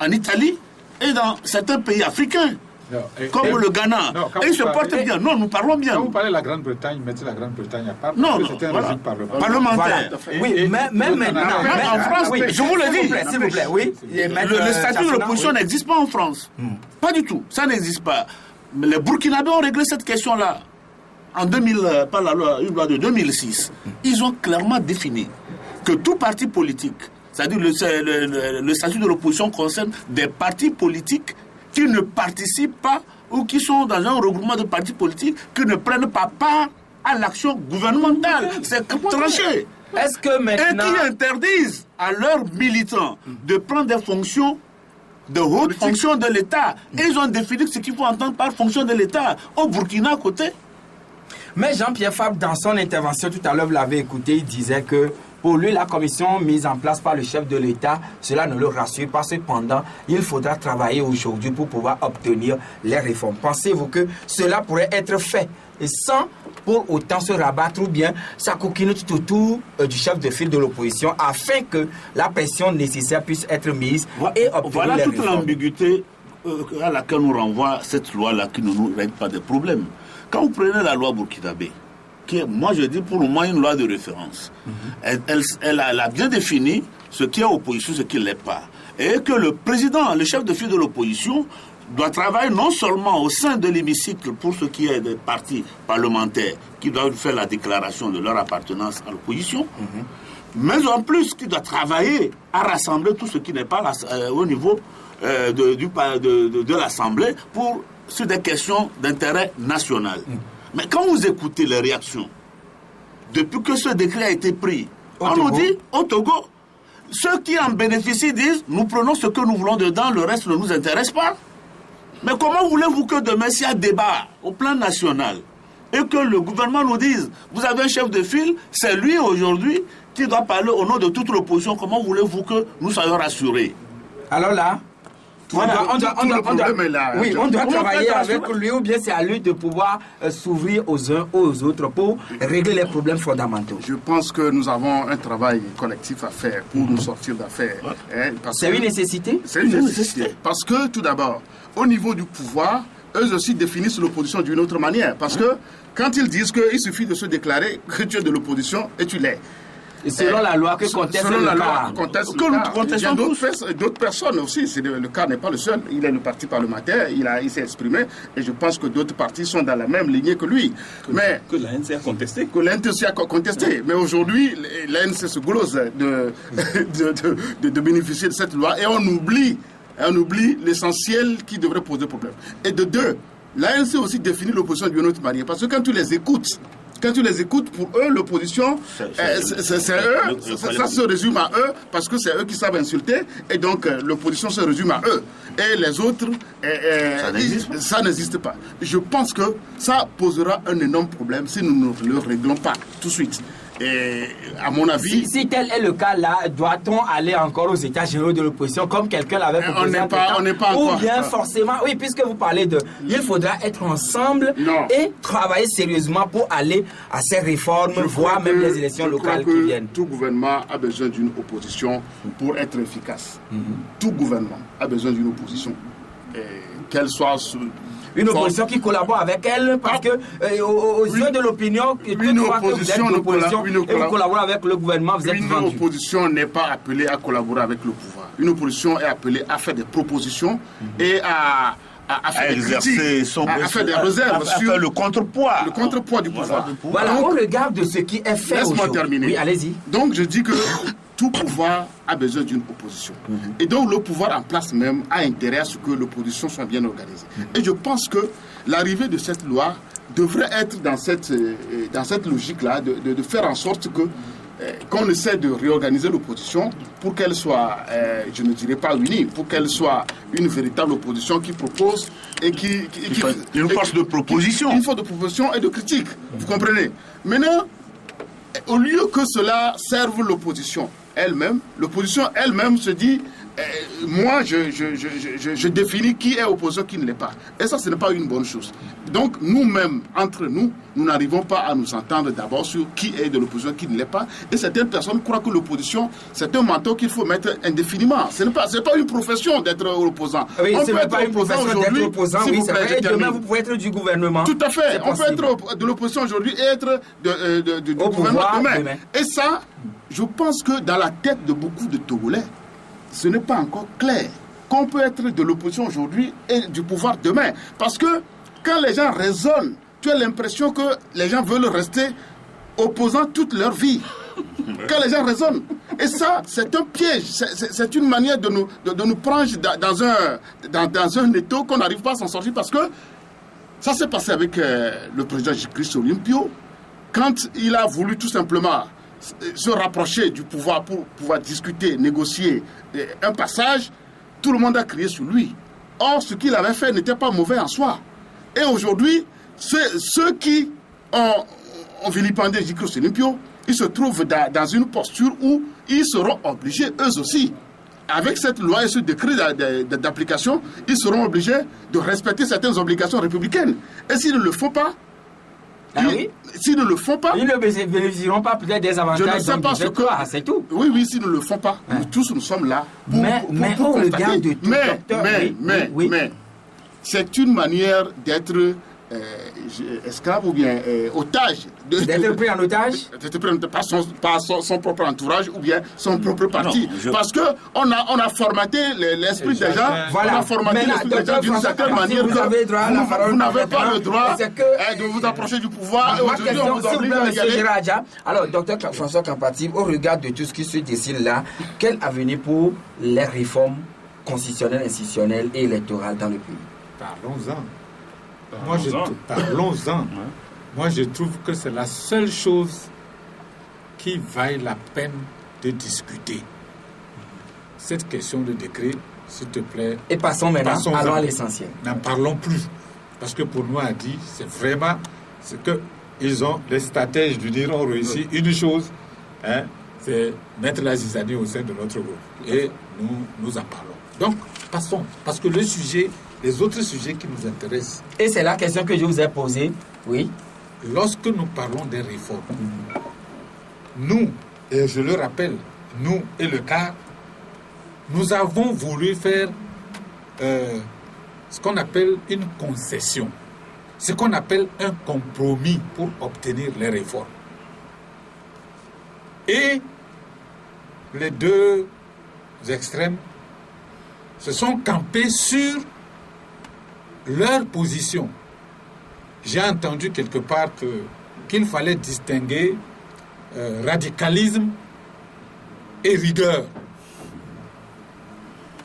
en Italie et dans certains pays africains, comme le Ghana. Et ils se portent bien. Non, nous parlons bien. Quand vous parlez de la Grande-Bretagne, mettez la Grande-Bretagne à part. Non, c'est un régime parlementaire. Oui, même maintenant. En France, je vous le dis. S'il vous plaît, oui. Le statut de l'opposition n'existe pas en France. Pas du tout. Ça n'existe pas. Mais les Burkinabés ont réglé cette question-là. En 2000, par une loi de 2006, ils ont clairement défini que tout parti politique, c'est-à-dire le statut de l'opposition concerne des partis politiques qui ne participent pas ou qui sont dans un regroupement de partis politiques qui ne prennent pas part à l'action gouvernementale. C'est tranché. Est-ce que maintenant... Et qui interdisent à leurs militants de prendre des fonctions, de hautes fonctions de l'État. Et ils ont défini ce qu'il faut entendre par fonction de l'État. Au Burkina, à côté. Mais Jean-Pierre Fabre, dans son intervention tout à l'heure, vous l'avez écouté, il disait que pour lui, la commission mise en place par le chef de l'État, cela ne le rassure pas. Cependant, il faudra travailler aujourd'hui pour pouvoir obtenir les réformes. Pensez-vous que cela pourrait être fait et sans pour autant se rabattre ou bien s'acoquiner tout autour du chef de file de l'opposition afin que la pression nécessaire puisse être mise et obtenir voilà les toute réformes. L'ambiguïté à laquelle nous renvoie cette loi-là qui ne nous règle pas de problème. Quand vous prenez la loi burkinabé, qui est, moi je dis pour le moins une loi de référence, elle a bien défini ce qui est opposition, ce qui ne l'est pas. Et que le président, le chef de file de l'opposition, doit travailler non seulement au sein de l'hémicycle pour ce qui est des partis parlementaires qui doivent faire la déclaration de leur appartenance à l'opposition, mais en plus qui doit travailler à rassembler tout ce qui n'est pas au niveau de l'Assemblée sur des questions d'intérêt national. Mais quand vous écoutez les réactions, depuis que ce décret a été pris, on nous dit au Togo, ceux qui en bénéficient disent nous prenons ce que nous voulons dedans, le reste ne nous intéresse pas. Mais comment voulez-vous que demain, s'il y a débat au plan national et que le gouvernement nous dise vous avez un chef de file, c'est lui aujourd'hui qui doit parler au nom de toute l'opposition, comment voulez-vous que nous soyons rassurés? Alors là, On doit travailler avec lui, ou bien c'est à lui de pouvoir s'ouvrir aux uns aux autres pour régler les problèmes fondamentaux. Je pense que nous avons un travail collectif à faire pour nous sortir d'affaires. C'est une nécessité? C'est une nécessité. Parce que, tout d'abord, au niveau du pouvoir, eux aussi définissent l'opposition d'une autre manière. Parce que quand ils disent qu'il suffit de se déclarer que tu es de l'opposition et tu l'es. Et selon la loi que conteste le cas. Il y a d'autres personnes aussi. Le cas n'est pas le seul. Il est le parti parlementaire, il s'est exprimé. Et je pense que d'autres partis sont dans la même lignée que lui. Que l'ANC a contesté. Que l'ANC a contesté. Mais aujourd'hui, l'ANC se glose de bénéficier de cette loi. Et on oublie l'essentiel qui devrait poser problème. Et de deux, l'ANC aussi définit l'opposition d'une autre manière. Parce que quand tu les écoutes, pour eux, l'opposition, c'est eux, ça se résume à eux, parce que c'est eux qui savent insulter, et donc l'opposition se résume à eux. Et les autres, ça n'existe pas. Je pense que ça posera un énorme problème si nous ne le réglons pas tout de suite. Et à mon avis... Si tel est le cas là, doit-on aller encore aux états généraux de l'opposition comme quelqu'un l'avait proposé? On n'est pas encore... Ou bien forcément... Oui, puisque vous parlez de... Il faudra être ensemble et travailler sérieusement pour aller à ces réformes, voire même les élections locales qui viennent. Tout gouvernement a besoin d'une opposition pour être efficace. Tout gouvernement a besoin d'une opposition. Qu'elle soit... Une opposition qui collabore avec elle, parce que aux yeux de l'opinion, vous collaborez avec le gouvernement, vous êtes vendu. Une opposition n'est pas appelée à collaborer avec le pouvoir. Une opposition est appelée à faire des propositions et à faire des critiques, à faire des réserves sur le contrepoids du pouvoir. Voilà, on regarde ce qui est fait aujourd'hui. Laisse-moi terminer. Oui, allez-y. Donc je dis que tout pouvoir a besoin d'une opposition. Et donc le pouvoir en place même a intérêt à ce que l'opposition soit bien organisée. Et je pense que l'arrivée de cette loi devrait être dans cette logique-là, de faire en sorte que qu'on essaie de réorganiser l'opposition pour qu'elle soit, je ne dirais pas unie, pour qu'elle soit une véritable opposition qui propose et qui une force de proposition. Une force de proposition et de critique. Vous comprenez? Maintenant, au lieu que cela serve l'opposition elle-même, l'opposition elle-même se dit moi, je définis qui est opposant, qui ne l'est pas. Et ça, ce n'est pas une bonne chose. Donc, nous-mêmes, entre nous, nous n'arrivons pas à nous entendre d'abord sur qui est de l'opposition, qui ne l'est pas. Et certaines personnes croient que l'opposition, c'est un manteau qu'il faut mettre indéfiniment. Ce n'est pas une profession d'être opposant. Oui, ce n'est pas une profession d'être opposant. Oui, c'est vrai. Demain, vous pouvez être du gouvernement. Tout à fait. On peut être de l'opposition aujourd'hui et être du gouvernement demain. Et ça, je pense que dans la tête de beaucoup de Togolais, ce n'est pas encore clair qu'on peut être de l'opposition aujourd'hui et du pouvoir demain. Parce que quand les gens raisonnent, tu as l'impression que les gens veulent rester opposants toute leur vie. Quand les gens raisonnent. Et ça, c'est un piège. C'est une manière de nous prendre dans un étau qu'on n'arrive pas à s'en sortir. Parce que ça s'est passé avec le président J-Christ Olympio. Quand il a voulu tout simplement se rapprocher du pouvoir pour pouvoir discuter, négocier un passage, tout le monde a crié sur lui. Or, ce qu'il avait fait n'était pas mauvais en soi. Et aujourd'hui, ceux qui ont vilipendé J-Christ Olympio, ils se trouvent dans une posture où ils seront obligés, eux aussi, avec cette loi et ce décret d'application, ils seront obligés de respecter certaines obligations républicaines. Et s'ils ne le font pas, s'ils ne le font pas, ils ne bénéficieront pas peut-être des avantages. Je ne sais pas ce que c'est tout. Oui, s'ils ne le font pas, nous tous nous sommes là pour regarde de tout. Mais c'est une manière d'être esclave ou bien otage. D'être pris en otage? D'être pris en otage par son propre entourage ou bien son propre parti. Parce qu'on a formaté l'esprit des gens. Voilà. On a formaté l'esprit des gens d'une certaine manière. Vous n'avez pas le droit de vous approcher du pouvoir. Et aujourd'hui, on vous oblige à y aller. Alors, docteur François Kampati, au regard de tout ce qui se dessine là, quel avenir pour les réformes constitutionnelles, institutionnelles et électorales dans le pays? Parlons-en. Parlons-en. Moi, je trouve que c'est la seule chose qui vaille la peine de discuter. Cette question de décret, s'il te plaît. Et passons maintenant à l'essentiel. N'en parlons plus. Parce que pour nous, dit, c'est vraiment ce que les stratèges du dire ont réussi. Une chose, c'est mettre la zizanie au sein de notre groupe. Et nous en parlons. Donc, Passons, parce que les autres sujets qui nous intéressent. Et c'est la question que je vous ai posée, oui. Lorsque nous parlons des réformes, nous, et je le rappelle, nous et le CAR, nous avons voulu faire ce qu'on appelle une concession, ce qu'on appelle un compromis pour obtenir les réformes. Et les deux extrêmes se sont campés sur leur position. J'ai entendu quelque part qu'il fallait distinguer radicalisme et rigueur.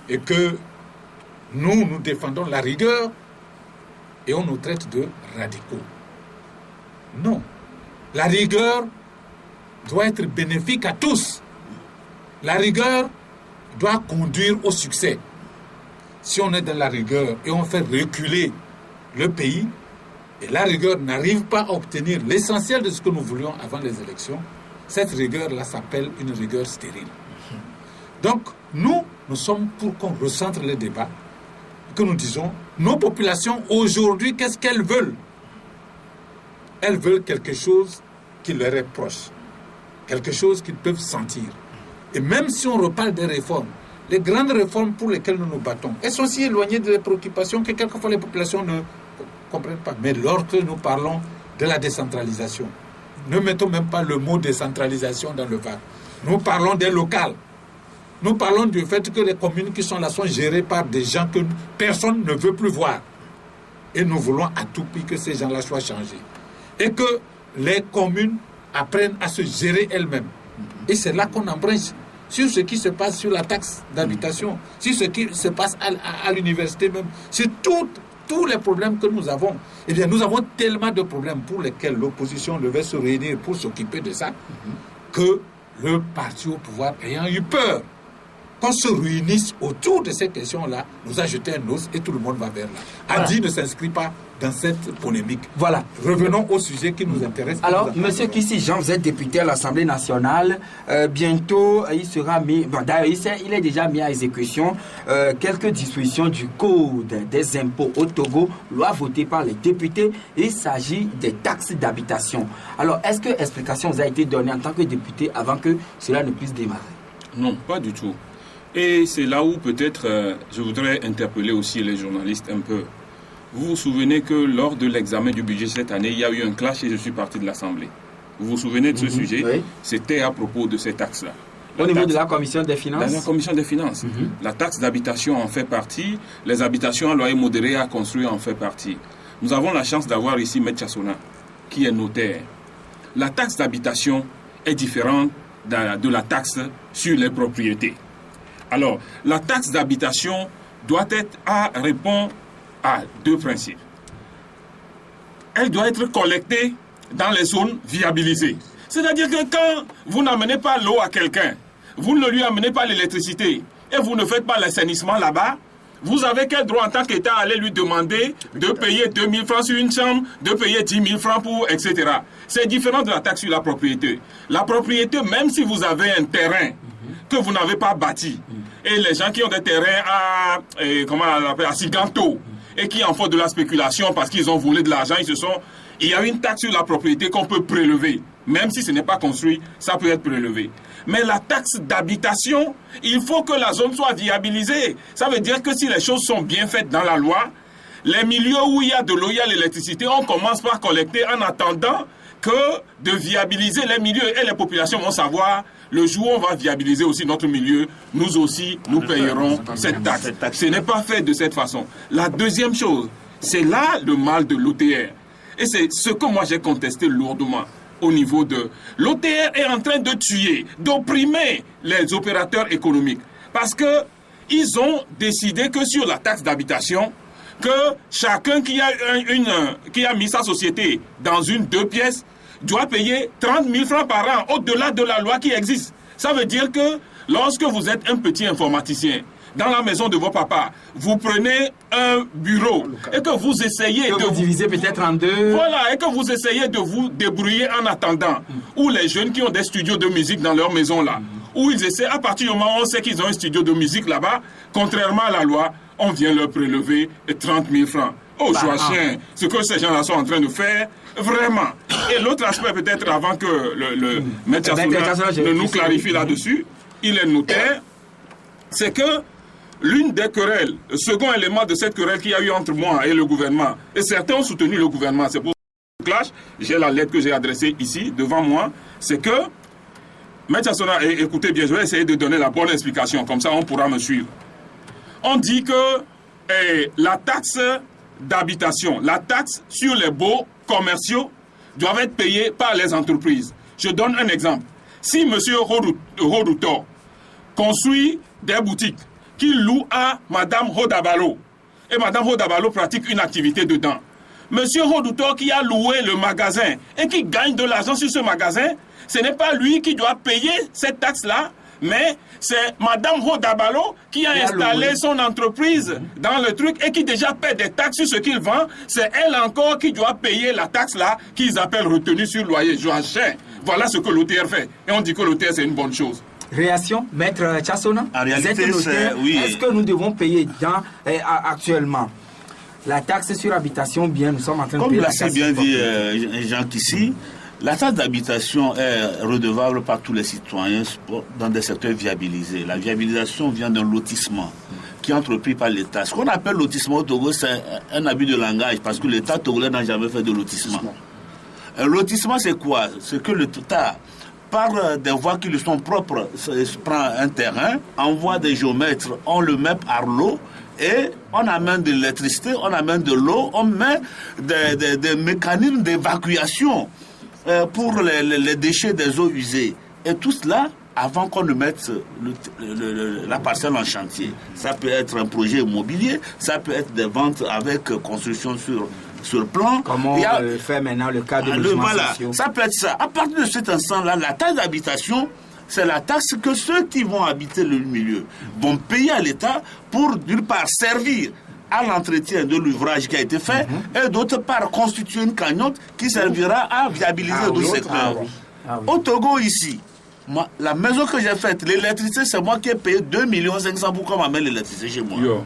Et que nous défendons la rigueur et on nous traite de radicaux. Non. La rigueur doit être bénéfique à tous. La rigueur doit conduire au succès. Si on est dans la rigueur et on fait reculer le pays, et la rigueur n'arrive pas à obtenir l'essentiel de ce que nous voulions avant les élections, cette rigueur-là s'appelle une rigueur stérile. Donc, nous sommes pour qu'on recentre les débats, que nous disons, nos populations aujourd'hui, qu'est-ce qu'elles veulent? Elles veulent quelque chose qui leur est proche, quelque chose qu'ils peuvent sentir. Et même si on reparle des réformes, les grandes réformes pour lesquelles nous nous battons, elles sont si éloignées des préoccupations que quelquefois les populations ne comprennent pas. Mais lorsque nous parlons de la décentralisation, ne mettons même pas le mot décentralisation dans le VAR. Nous parlons des locales. Nous parlons du fait que les communes qui sont là sont gérées par des gens que personne ne veut plus voir. Et nous voulons à tout prix que ces gens-là soient changés. Et que les communes apprennent à se gérer elles-mêmes. Et c'est là qu'on embrunche sur ce qui se passe sur la taxe d'habitation, sur ce qui se passe à l'université même, sur tous les problèmes que nous avons. Eh bien, nous avons tellement de problèmes pour lesquels l'opposition devait se réunir pour s'occuper de ça, que le parti au pouvoir ayant eu peur qu'on se réunisse autour de ces questions-là, nous a jeté un os et tout le monde va vers là. Voilà. Adi ne s'inscrit pas dans cette polémique. Voilà. Revenons au sujet qui nous intéresse. Alors, monsieur Kissi Jean, vous êtes député à l'Assemblée nationale. Bientôt, il sera mis... Bon, d'ailleurs, il est déjà mis à exécution quelques dispositions du Code des impôts au Togo, loi votée par les députés. Il s'agit des taxes d'habitation. Alors, est-ce que explication vous a été donnée en tant que député avant que cela ne puisse démarrer? Non, pas du tout. Et c'est là où peut-être je voudrais interpeller aussi les journalistes un peu. Vous vous souvenez que lors de l'examen du budget cette année, il y a eu un clash et je suis parti de l'Assemblée. Vous vous souvenez de ce sujet? Oui. C'était à propos de ces taxes-là. Au niveau de la commission des finances? Dans la commission des finances. La taxe d'habitation en fait partie. Les habitations à loyer modéré à construire en fait partie. Nous avons la chance d'avoir ici M. Chassona, qui est notaire. La taxe d'habitation est différente de la taxe sur les propriétés. Alors, la taxe d'habitation doit être à répondre à deux principes. Elle doit être collectée dans les zones viabilisées. C'est-à-dire que quand vous n'amenez pas l'eau à quelqu'un, vous ne lui amenez pas l'électricité et vous ne faites pas l'assainissement là-bas, vous avez quel droit en tant qu'État à aller lui demander de payer 2 000 francs sur une chambre, de payer 10 000 francs pour, etc. C'est différent de la taxe sur la propriété. La propriété, même si vous avez un terrain que vous n'avez pas bâti, et les gens qui ont des terrains à Siganto, et qui en font de la spéculation parce qu'ils ont volé de l'argent, il y a une taxe sur la propriété qu'on peut prélever. Même si ce n'est pas construit, ça peut être prélevé. Mais la taxe d'habitation, il faut que la zone soit viabilisée. Ça veut dire que si les choses sont bien faites dans la loi, les milieux où il y a de l'eau, il y a l'électricité, on commence par collecter en attendant que de viabiliser les milieux. Et les populations vont savoir, le jour où on va viabiliser aussi notre milieu, nous aussi, nous payerons cette taxe. Ce n'est pas fait de cette façon. La deuxième chose, c'est là le mal de l'OTR. Et c'est ce que moi j'ai contesté lourdement au niveau de... L'OTR est en train de tuer, d'opprimer les opérateurs économiques. Parce qu'ils ont décidé que sur la taxe d'habitation, que chacun qui a mis sa société dans une 2 pièces doit payer 30 000 francs par an au-delà de la loi qui existe. Ça veut dire que lorsque vous êtes un petit informaticien, dans la maison de vos papas, vous prenez un bureau et que vous essayez vous divisez peut-être en deux. Voilà, et que vous essayez de vous débrouiller en attendant. Ou les jeunes qui ont des studios de musique dans leur maison là, où ils essaient, à partir du moment où on sait qu'ils ont un studio de musique là-bas, contrairement à la loi, on vient leur prélever 30 000 francs. Oh, Joachim, ce que ces gens-là sont en train de faire, vraiment. Et l'autre aspect, peut-être, avant que le maître Chassona ne nous clarifie là-dessus, il est notaire, c'est que l'une des querelles, le second élément de cette querelle qu'il y a eu entre moi et le gouvernement, et certains ont soutenu le gouvernement, c'est pour clash, j'ai la lettre que j'ai adressée ici, devant moi, c'est que, maître Chassona, écoutez bien, je vais essayer de donner la bonne explication, comme ça on pourra me suivre. On dit que la taxe d'habitation, la taxe sur les baux commerciaux doivent être payée par les entreprises. Je donne un exemple. Si M. Rodoutor construit des boutiques qu'il loue à Mme Rodabalo, et Mme Rodabalo pratique une activité dedans, M. Rodoutor qui a loué le magasin et qui gagne de l'argent sur ce magasin, ce n'est pas lui qui doit payer cette taxe-là, mais c'est Mme Rodabalo qui a installé son entreprise dans le truc et qui déjà paie des taxes sur ce qu'il vend. C'est elle encore qui doit payer la taxe-là qu'ils appellent retenue sur loyer. Joachim, voilà ce que l'OTR fait. Et on dit que l'OTR, c'est une bonne chose. Réaction, maître Chassona? En réalité, est-ce que nous devons payer actuellement la taxe sur habitation? Bien, nous sommes en train de payer la taxe. Comme l'a si bien dit Jacques ici, la taxe d'habitation est redevable par tous les citoyens dans des secteurs viabilisés. La viabilisation vient d'un lotissement qui est entrepris par l'État. Ce qu'on appelle lotissement au Togo, c'est un abus de langage parce que l'État togolais n'a jamais fait de lotissement. Un lotissement, c'est quoi? C'est que l'État, par des voies qui lui sont propres, prend un terrain, envoie des géomètres, on le met par l'eau, et on amène de l'électricité, on amène de l'eau, on met des mécanismes d'évacuation pour les déchets des eaux usées. Et tout cela avant qu'on ne mette la parcelle en chantier. Ça peut être un projet immobilier, ça peut être des ventes avec construction sur plan. Comment on fait maintenant le cas de logements sociaux. Ça peut être ça. À partir de cet instant-là, la taxe d'habitation, c'est la taxe que ceux qui vont habiter le milieu vont payer à l'État pour, d'une part, servir à l'entretien de l'ouvrage qui a été fait, et d'autre part, constituer une cagnotte qui servira à viabiliser le secteur. Au Togo, ici, moi, la maison que j'ai faite, l'électricité, c'est moi qui ai payé 2,5 millions pour qu'on m'amène l'électricité chez moi.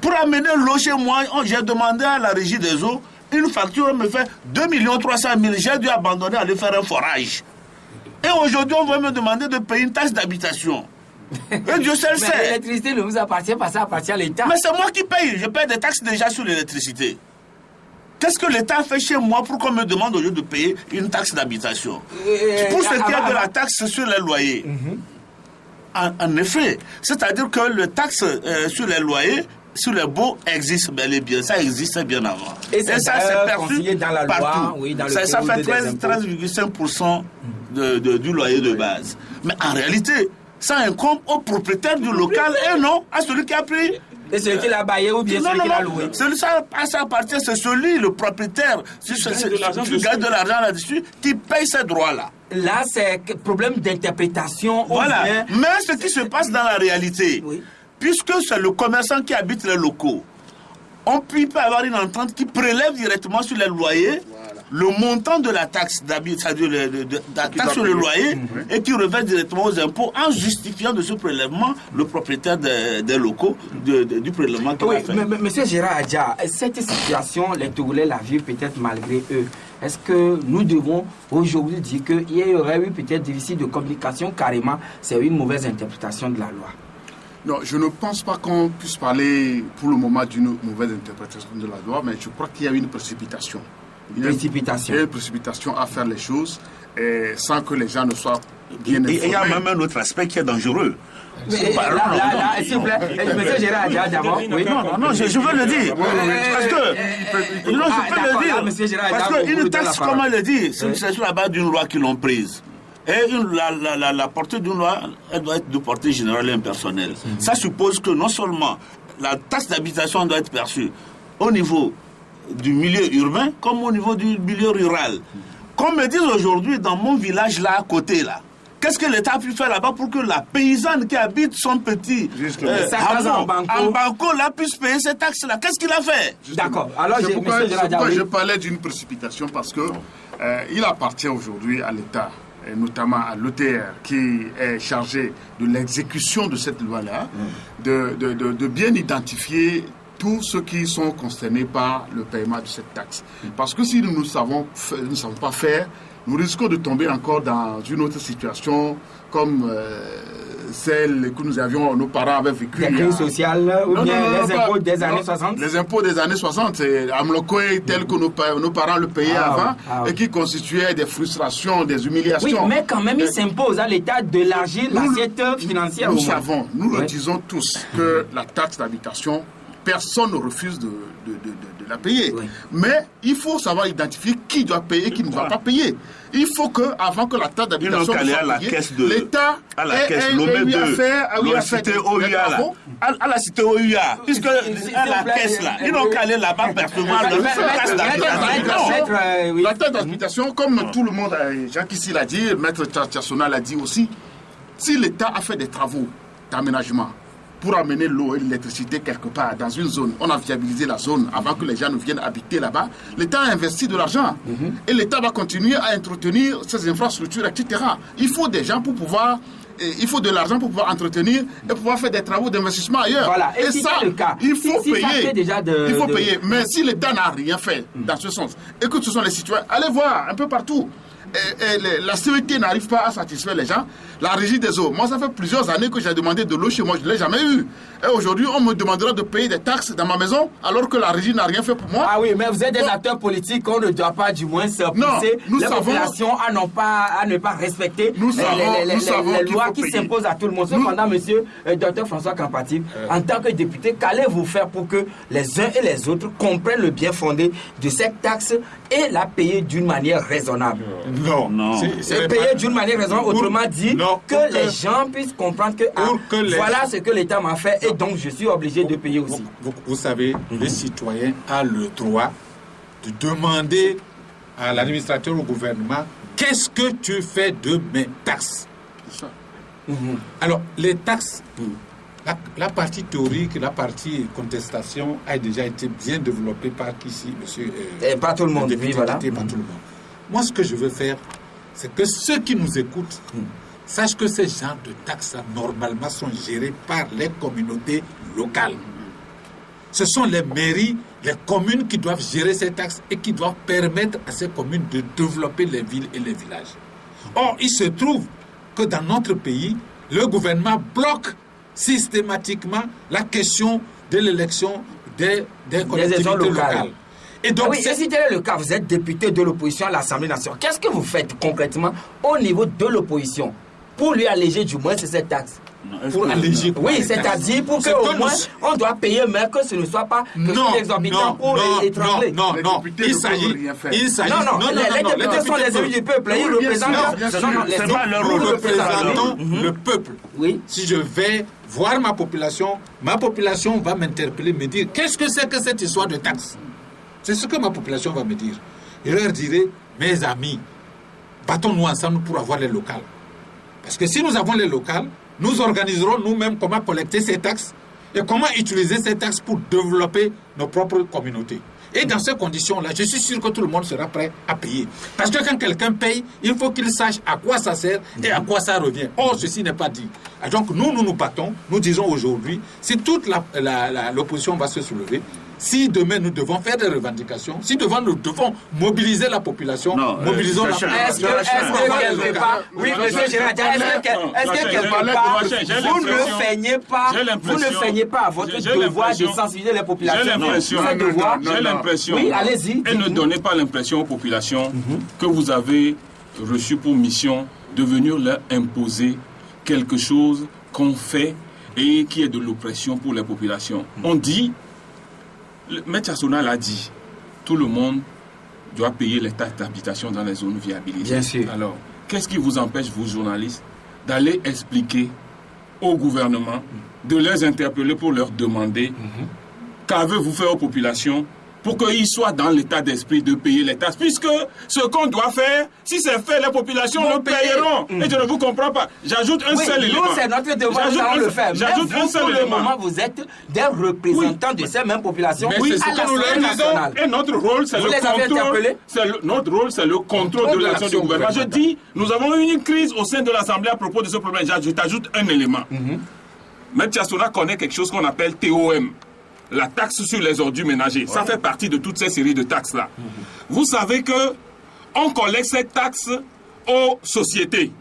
Pour amener l'eau chez moi, j'ai demandé à la régie des eaux, une facture me fait 2,3 millions. J'ai dû abandonner, aller faire un forage. Et aujourd'hui, on va me demander de payer une taxe d'habitation. Et Dieu seul sait. Mais l'électricité ne vous appartient pas, ça appartient à l'État. Mais c'est moi qui paye. Je paye des taxes déjà sur l'électricité. Qu'est-ce que l'État fait chez moi pour qu'on me demande au lieu de payer une taxe d'habitation? Pour ce qui est de la taxe sur les loyers. En effet, c'est-à-dire que le taxe sur les loyers, sur les baux, existe bel et bien. Ça existait bien avant. Et ça c'est perçu dans la loi, partout. Oui, dans le ça fait 13,5% du loyer de base. Mais en réalité, ça incombe au propriétaire du local et non à celui qui a pris. Et celui qui l'a baillé ou bien celui qui l'a loué? Ça appartient, c'est celui, le propriétaire, qui gagne de l'argent là-dessus, qui paye ces droits-là. Là, c'est problème d'interprétation. Voilà. Mais ce qui se passe dans la réalité, puisque c'est le commerçant qui habite les locaux, on peut avoir une entente qui prélève directement sur les loyers le montant de la taxe d'habitation, c'est-à-dire la taxe sur le loyer, et qui revient directement aux impôts en justifiant de ce prélèvement le propriétaire des locaux du prélèvement qu'il a fait. Monsieur Gérard Adja, cette situation, les Togolais la vivent peut-être malgré eux. Est-ce que nous devons aujourd'hui dire qu'il y aurait eu peut-être déficit de communication carrément? C'est une mauvaise interprétation de la loi. Non, je ne pense pas qu'on puisse parler pour le moment d'une mauvaise interprétation de la loi, mais je crois qu'il y a eu une précipitation. Il y a une précipitation à faire les choses sans que les gens ne soient bien informés. Et il y a même un autre aspect qui est dangereux. S'il vous plaît, monsieur Gérard, d'abord. Non, je veux le dire. Parce que, non, je peux le dire. Parce qu'une taxe, comme elle le dit, c'est sur la base d'une loi qu'ils l'ont prise. Et la portée d'une loi, elle doit être de portée générale et impersonnelle. Ça suppose que non seulement la taxe d'habitation doit être perçue au niveau du milieu urbain comme au niveau du milieu rural. Comme me disent aujourd'hui dans mon village là à côté là, qu'est-ce que l'État a pu faire là-bas pour que la paysanne qui habite son petit en banco là puisse payer ces taxes-là? Qu'est-ce qu'il a fait? D'accord. Alors, c'est pourquoi je parlais d'une précipitation, parce que il appartient aujourd'hui à l'État et notamment à l'OTR, qui est chargé de l'exécution de cette loi-là, de bien identifier tous ceux qui sont concernés par le paiement de cette taxe. Parce que si nous ne savons pas faire, nous risquons de tomber encore dans une autre situation comme celle que nous avions, nos parents avaient vécu. La crise sociale ou bien les impôts des années 60? Les impôts des années 60, c'est Amlokoé tel que nos parents le payaient avant et qui constituait des frustrations, des humiliations. Oui, mais quand même, il s'impose à l'État d'élargir l'assiette financière. Nous savons, nous le disons tous, que la taxe d'habitation, personne ne refuse de la payer. Oui. Mais il faut savoir identifier qui doit payer et qui ne doit pas payer. Il faut que, avant que la taxe d'habitation soit payée, l'État ait la cité OUA, à la cité OUA, puisque à la caisse là, ils n'ont qu'à aller là-bas percevoir leur taxe d'habitation. La taxe d'habitation, comme tout le monde, Jacques ici l'a dit, Maître Tchassona l'a dit aussi, si l'État a fait des travaux d'aménagement pour amener l'eau et l'électricité quelque part dans une zone, on a viabilisé la zone avant que les gens ne viennent habiter là-bas, l'État a investi de l'argent. Et l'État va continuer à entretenir ces infrastructures, etc. Il faut des gens pour pouvoir... il faut de l'argent pour pouvoir entretenir et pouvoir faire des travaux d'investissement ailleurs. Voilà. Et si ça, le cas, il faut payer. Il faut payer. Mais si l'État n'a rien fait dans ce sens, et que ce sont les citoyens, allez voir un peu partout. La CET n'arrive pas à satisfaire les gens. La régie des eaux, moi ça fait plusieurs années que j'ai demandé de l'eau chez moi, je ne l'ai jamais eu. Et aujourd'hui on me demandera de payer des taxes dans ma maison alors que la régie n'a rien fait pour moi. Ah oui, mais vous êtes des acteurs politiques, on ne doit pas du moins se pousser les populations à ne pas respecter les lois qui s'imposent à tout le monde. Cependant, monsieur Dr François Kampatib, en tant que député, qu'allez-vous faire pour que les uns et les autres comprennent le bien fondé de cette taxe et la payer d'une manière raisonnable? Non. C'est payer d'une manière raisonnable, autrement dit, que les gens puissent comprendre que voilà ce que l'État m'a fait et donc je suis obligé de payer aussi. Vous savez, le citoyen a le droit de demander à l'administrateur, au gouvernement, qu'est-ce que tu fais de mes taxes? Alors, les taxes, la partie théorique, la partie contestation a déjà été bien développée par ici, monsieur. Pas tout le monde, député, voilà. Pas tout le monde. Moi, ce que je veux faire, c'est que ceux qui nous écoutent sachent que ces genres de taxes, normalement, sont gérés par les communautés locales. Ce sont les mairies, les communes qui doivent gérer ces taxes et qui doivent permettre à ces communes de développer les villes et les villages. Or, il se trouve que dans notre pays, le gouvernement bloque systématiquement la question de l'élection des collectivités locales. Et donc, si tel est le cas, vous êtes député de l'opposition à l'Assemblée nationale. Qu'est-ce que vous faites concrètement au niveau de l'opposition pour lui alléger du moins cette taxe? Pour alléger oui, c'est-à-dire pour qu'au moins on doit payer, mais que ce ne soit pas exorbitant pour étrangler. Non. Il s'agit. Non, les députés sont les élus du peuple. Ils représentent le peuple. Oui. Si je vais voir ma population va m'interpeller, me dire qu'est-ce que c'est que cette histoire de taxe? C'est ce que ma population va me dire. Je leur dirai, mes amis, battons-nous ensemble pour avoir les locales. Parce que si nous avons les locales, nous organiserons nous-mêmes comment collecter ces taxes et comment utiliser ces taxes pour développer nos propres communautés. Et dans ces conditions-là, je suis sûr que tout le monde sera prêt à payer. Parce que quand quelqu'un paye, il faut qu'il sache à quoi ça sert et à quoi ça revient. Or, ceci n'est pas dit. Donc nous battons, nous disons aujourd'hui, si toute l'opposition va se soulever, si demain nous devons faire des revendications, si demain nous devons mobiliser la population, mobilisons la population. Oui, monsieur Gérard, est-ce que quelque part, vous ne feignez pas votre devoir de sensibiliser les populations? J'ai l'impression, oui, allez-y. Et ne donnez pas l'impression aux populations que vous avez reçu pour mission de venir leur imposer quelque chose qu'on fait et qui est de l'oppression pour les populations. On dit, Maître Tchassona l'a dit, tout le monde doit payer les taxes d'habitation dans les zones viabilisées. Bien sûr. Alors, qu'est-ce qui vous empêche, vous journalistes, d'aller expliquer au gouvernement, de les interpeller pour leur demander qu'avez-vous fait aux populations pour qu'ils soient dans l'état d'esprit de payer les taxes. Puisque ce qu'on doit faire, si c'est fait, les populations le payeront. Et je ne vous comprends pas. J'ajoute un seul élément. Nous, c'est notre devoir, nous allons le faire. J'ajoute un seul élément. Moment, vous êtes des représentants de ces mêmes populations. Mais c'est ce que nous leur disons. Et notre rôle, c'est le contrôle. Notre rôle, c'est le contrôle de l'action du gouvernement. Je dis, nous avons eu une crise au sein de l'Assemblée à propos de ce problème. Je t'ajoute un élément. M. Tiassouna connaît quelque chose qu'on appelle TOM, la taxe sur les ordures ménagers. Ça fait partie de toute cette série de taxes-là. Vous savez que on collecte cette taxe aux sociétés,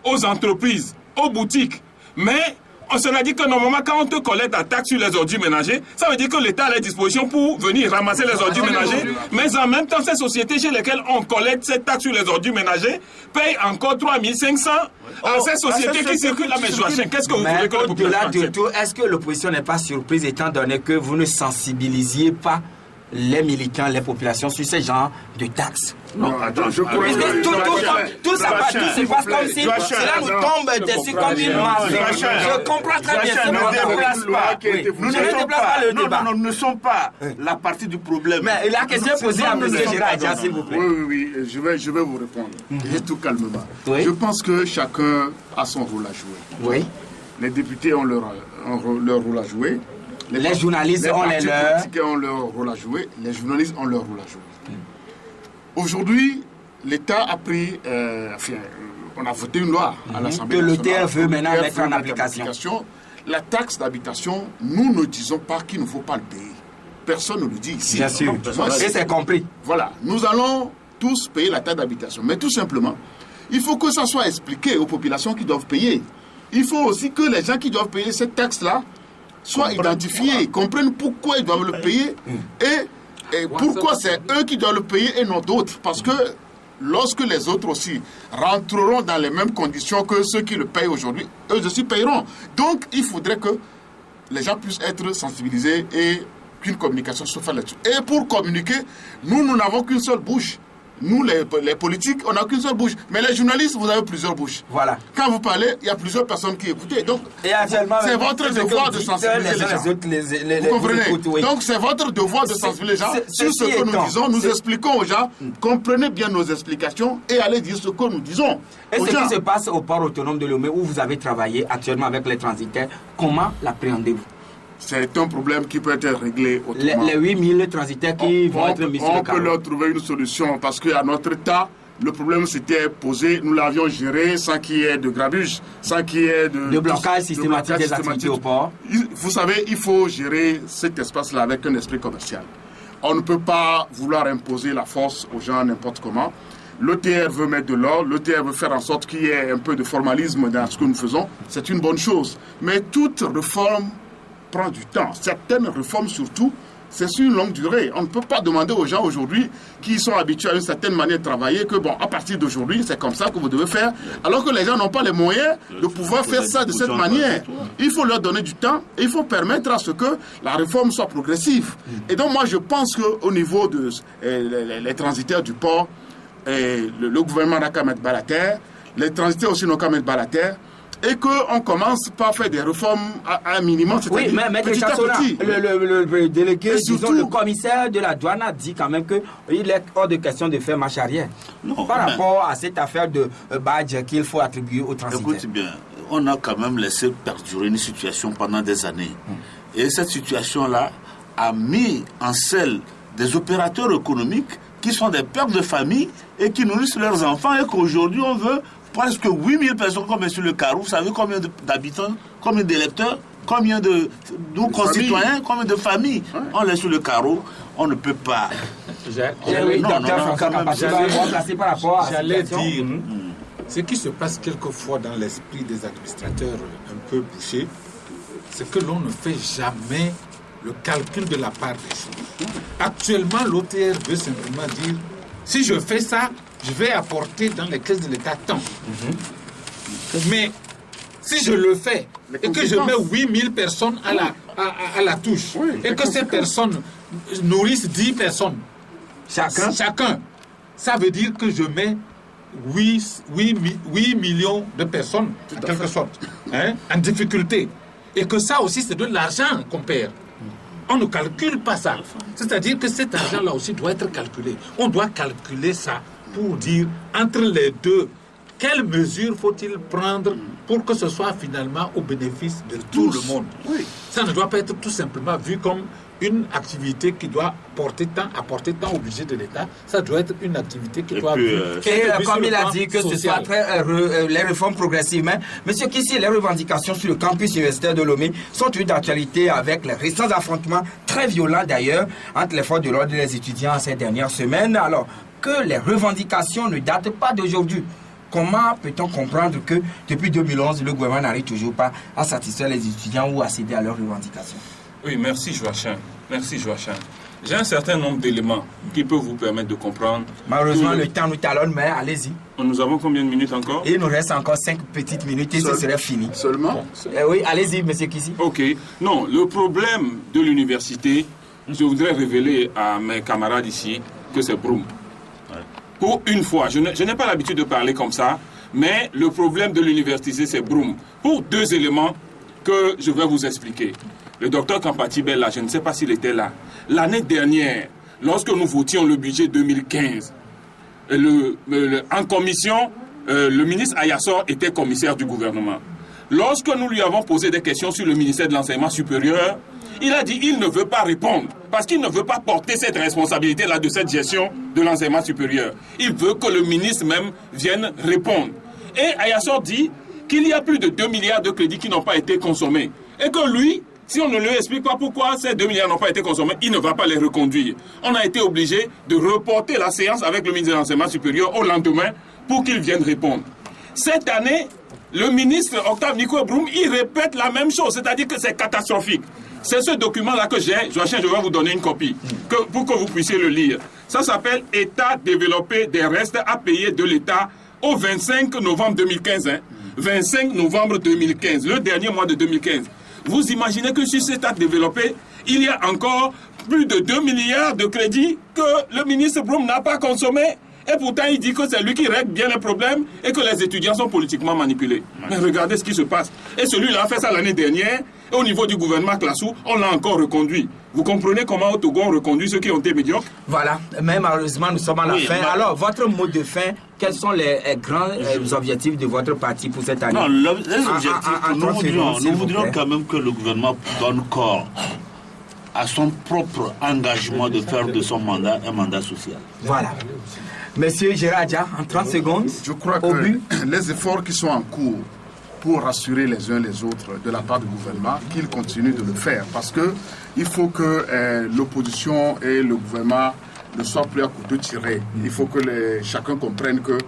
aux entreprises, aux boutiques. Mais on se l'a dit que normalement, quand on te collecte la taxe sur les ordures ménagers, ça veut dire que l'État a la disposition pour venir ramasser les ordures ménagers. Mais en même temps, ces sociétés chez lesquelles on collecte cette taxe sur les ordures ménagers payent encore 3 500 à ces sociétés qui circulent là. Mais Joachim, qu'est-ce que vous voulez que au-delà de tout, est-ce que l'opposition n'est pas surprise étant donné que vous ne sensibilisiez pas les militants, les populations sur ce genre de taxes? Non, attends, je crois que tout ça se passe comme si cela nous tombe dessus comme une masse. Je comprends très bien. Nous ne sommes pas la partie du problème. Mais la question est posée à M. Gérard Dia, s'il vous plaît. Oui, je vais vous répondre. Et tout calmement. Je pense que chacun a son rôle à jouer. Oui. Les députés ont leur rôle à jouer. Les journalistes ont les leurs. Les politiques ont leur rôle à jouer. Les journalistes ont leur rôle à jouer. Aujourd'hui, l'État a pris... on a voté une loi à l'Assemblée nationale. Que l'OTR veut maintenant mettre en application. La taxe d'habitation, nous ne disons pas qu'il ne faut pas le payer. Personne ne le dit ici. Bien sûr. Et c'est compris. Voilà. Nous allons tous payer la taxe d'habitation. Mais tout simplement, il faut que ça soit expliqué aux populations qui doivent payer. Il faut aussi que les gens qui doivent payer cette taxe-là soient identifiés, comprennent pourquoi ils doivent le payer et pourquoi c'est eux qui doivent le payer et non d'autres. Parce que lorsque les autres aussi rentreront dans les mêmes conditions que ceux qui le payent aujourd'hui, eux aussi payeront. Donc, il faudrait que les gens puissent être sensibilisés et qu'une communication se fasse là-dessus. Et pour communiquer, nous n'avons qu'une seule bouche. Nous, les politiques, on n'a qu'une seule bouche. Mais les journalistes, vous avez plusieurs bouches. Voilà. Quand vous parlez, il y a plusieurs personnes qui écoutent. Donc, c'est votre devoir de sensibiliser les gens. Vous comprenez? Donc, c'est votre devoir de sensibiliser les gens sur ce que nous disons. Nous expliquons aux gens. Comprenez bien nos explications et allez dire ce que nous disons. Et ce qui se passe au port autonome de Lomé, où vous avez travaillé actuellement avec les transitaires, comment l'appréhendez-vous? C'est un problème qui peut être réglé autrement. Les 8000 transitaires qui vont être mis sur le carreau. On peut leur trouver une solution parce qu'à notre état, le problème s'était posé, nous l'avions géré sans qu'il y ait de grabuge, sans qu'il y ait de blocage systématique des activités au port. Vous savez, il faut gérer cet espace-là avec un esprit commercial. On ne peut pas vouloir imposer la force aux gens n'importe comment. L'OTR veut mettre de l'ordre, l'OTR veut faire en sorte qu'il y ait un peu de formalisme dans ce que nous faisons. C'est une bonne chose. Mais toute réforme prend du temps. Certaines réformes surtout, c'est sur une longue durée. On ne peut pas demander aux gens aujourd'hui qui sont habitués à une certaine manière de travailler que bon, à partir d'aujourd'hui, c'est comme ça que vous devez faire, alors que les gens n'ont pas les moyens de pouvoir faire ça de cette manière. Il faut leur donner du temps et il faut permettre à ce que la réforme soit progressive. Et donc moi je pense qu'au niveau de les transitaires du port, le gouvernement n'a qu'à mettre bas la terre, les transitaires aussi n'ont qu'à mettre bas la terre, et qu'on commence par faire des réformes à un minimum, c'est-à-dire petit à petit. Le délégué, disons, le commissaire de la douane a dit quand même qu'il est hors de question de faire marche arrière par rapport à cette affaire de badge qu'il faut attribuer aux transitaires. Écoute bien, on a quand même laissé perdurer une situation pendant des années. Et cette situation-là a mis en selle des opérateurs économiques qui sont des pères de famille et qui nourrissent leurs enfants et qu'aujourd'hui on veut presque 8000 personnes comme sur le carreau. Vous savez combien d'habitants, combien d'électeurs, combien de nos concitoyens, combien de familles on laisse sur le carreau. On ne peut pas. J'allais dire, ce qui se passe quelquefois dans l'esprit des administrateurs un peu bouchés, c'est que l'on ne fait jamais le calcul de la part des choses. Actuellement, l'OTR veut simplement dire, si je fais ça, je vais apporter dans les caisses de l'État tant. Mais si je le fais et que je mets 8000 personnes à la touche et que ces personnes nourrissent 10 personnes chacun, ça veut dire que je mets 8 millions de personnes, en quelque sorte, en difficulté. Et que ça aussi, c'est de l'argent qu'on perd. on ne calcule pas ça. C'est-à-dire que cet argent-là aussi doit être calculé. On doit calculer ça pour dire, entre les deux, quelles mesures faut-il prendre pour que ce soit finalement au bénéfice de tout le monde. Ça ne doit pas être tout simplement vu comme une activité qui doit apporter tant au budget de l'État. Ça doit être une activité qui doit... comme il a dit que ce soit les réformes progressives. Mais, monsieur Kissi, les revendications sur le campus universitaire de Lomé sont une d'actualité avec les récents affrontements très violents d'ailleurs entre les forces de l'ordre et les étudiants ces dernières semaines. Alors que les revendications ne datent pas d'aujourd'hui. Comment peut-on comprendre que depuis 2011, le gouvernement n'arrive toujours pas à satisfaire les étudiants ou à céder à leurs revendications? Oui, merci Joachim. Merci Joachim. J'ai un certain nombre d'éléments qui peuvent vous permettre de comprendre. Malheureusement, le temps nous talonne, mais allez-y. Nous avons combien de minutes encore? Il nous reste encore 5 petites minutes et ce serait fini. Seulement? Oui, allez-y, monsieur Kissi. Ok. Non, le problème de l'université, je voudrais révéler à mes camarades ici que c'est Broum. Pour une fois, je n'ai pas l'habitude de parler comme ça, mais le problème de l'université, c'est Broum. Pour 2 éléments que je vais vous expliquer. Le docteur Kampati Bella, je ne sais pas s'il était là. L'année dernière, lorsque nous votions le budget 2015, en commission, le ministre Ayassor était commissaire du gouvernement. Lorsque nous lui avons posé des questions sur le ministère de l'Enseignement supérieur, il a dit qu'il ne veut pas répondre parce qu'il ne veut pas porter cette responsabilité-là de cette gestion de l'enseignement supérieur. Il veut que le ministre même vienne répondre. Et Ayassor dit qu'il y a plus de 2 milliards de crédits qui n'ont pas été consommés. Et que lui, si on ne lui explique pas pourquoi ces 2 milliards n'ont pas été consommés, il ne va pas les reconduire. On a été obligé de reporter la séance avec le ministre de l'Enseignement supérieur au lendemain pour qu'il vienne répondre. Cette année, le ministre Octave Nico Broum, il répète la même chose, c'est-à-dire que c'est catastrophique. C'est ce document-là que j'ai. Joachim, je vais vous donner une copie pour que vous puissiez le lire. Ça s'appelle « État développé des restes à payer de l'État au 25 novembre 2015. 25 novembre 2015, le dernier mois de 2015. Vous imaginez que sur cet acte développé, il y a encore plus de 2 milliards de crédits que le ministre Broum n'a pas consommés. Et pourtant, il dit que c'est lui qui règle bien les problèmes et que les étudiants sont politiquement manipulés. Mais regardez ce qui se passe. Et celui-là a fait ça l'année dernière. Et au niveau du gouvernement Classou, on l'a encore reconduit. Vous comprenez comment au Togo on reconduit ceux qui ont été médiocres? Voilà. Mais malheureusement, nous sommes à la fin. Alors, votre mot de fin, quels sont les grands objectifs de votre parti pour cette année? Non, les objectifs, nous voudrions quand même que le gouvernement donne corps à son propre engagement de faire de son mandat un mandat social. Voilà. Monsieur Gérard Dia, en 30 secondes, je crois que les efforts qui sont en cours pour rassurer les uns les autres de la part du gouvernement, qu'ils continuent de le faire. Parce qu'il faut que l'opposition et le gouvernement ne soient plus à couteau tiré. Il faut que chacun comprenne que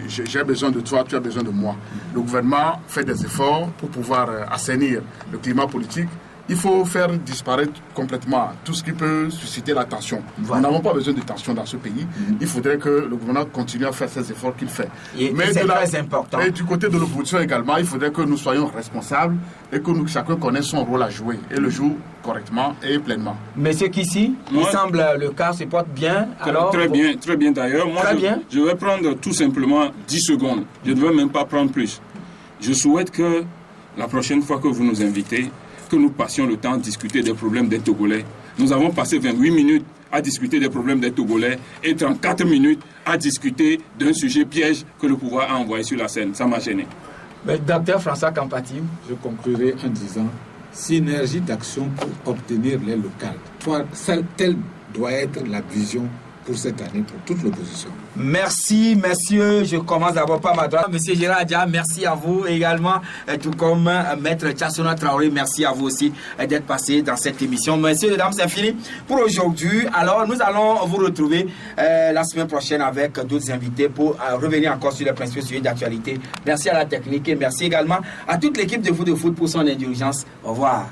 j'ai besoin de toi, tu as besoin de moi. Le gouvernement fait des efforts pour pouvoir assainir le climat politique. Il faut faire disparaître complètement tout ce qui peut susciter la tension. Voilà. Nous n'avons pas besoin de tension dans ce pays. Il faudrait que le gouvernement continue à faire ces efforts qu'il fait. Mais c'est très important. Et du côté de l'opposition également, il faudrait que nous soyons responsables et que chacun connaisse son rôle à jouer et le joue correctement et pleinement. Monsieur Kissi, il semble le cas se porte bien. Alors, très bien d'ailleurs. Moi, je vais prendre tout simplement 10 secondes. Je ne veux même pas prendre plus. Je souhaite que la prochaine fois que vous nous invitez, que nous passions le temps de discuter des problèmes des Togolais. Nous avons passé 28 minutes à discuter des problèmes des Togolais et 34 minutes à discuter d'un sujet piège que le pouvoir a envoyé sur la scène. Ça m'a gêné. Docteur François Kampati. Je conclurai en disant synergie d'action pour obtenir les locales. Telle doit être la vision pour cette année, pour toute l'opposition. Merci, messieurs. Je commence d'abord par ma droite. Monsieur Gérard Dia, merci à vous également, tout comme Maître Tchassona Traoré, merci à vous aussi d'être passé dans cette émission. Messieurs et dames, c'est fini pour aujourd'hui. Alors, nous allons vous retrouver la semaine prochaine avec d'autres invités pour revenir encore sur les principaux sujets d'actualité. Merci à la technique et merci également à toute l'équipe de Foot pour son indulgence. Au revoir.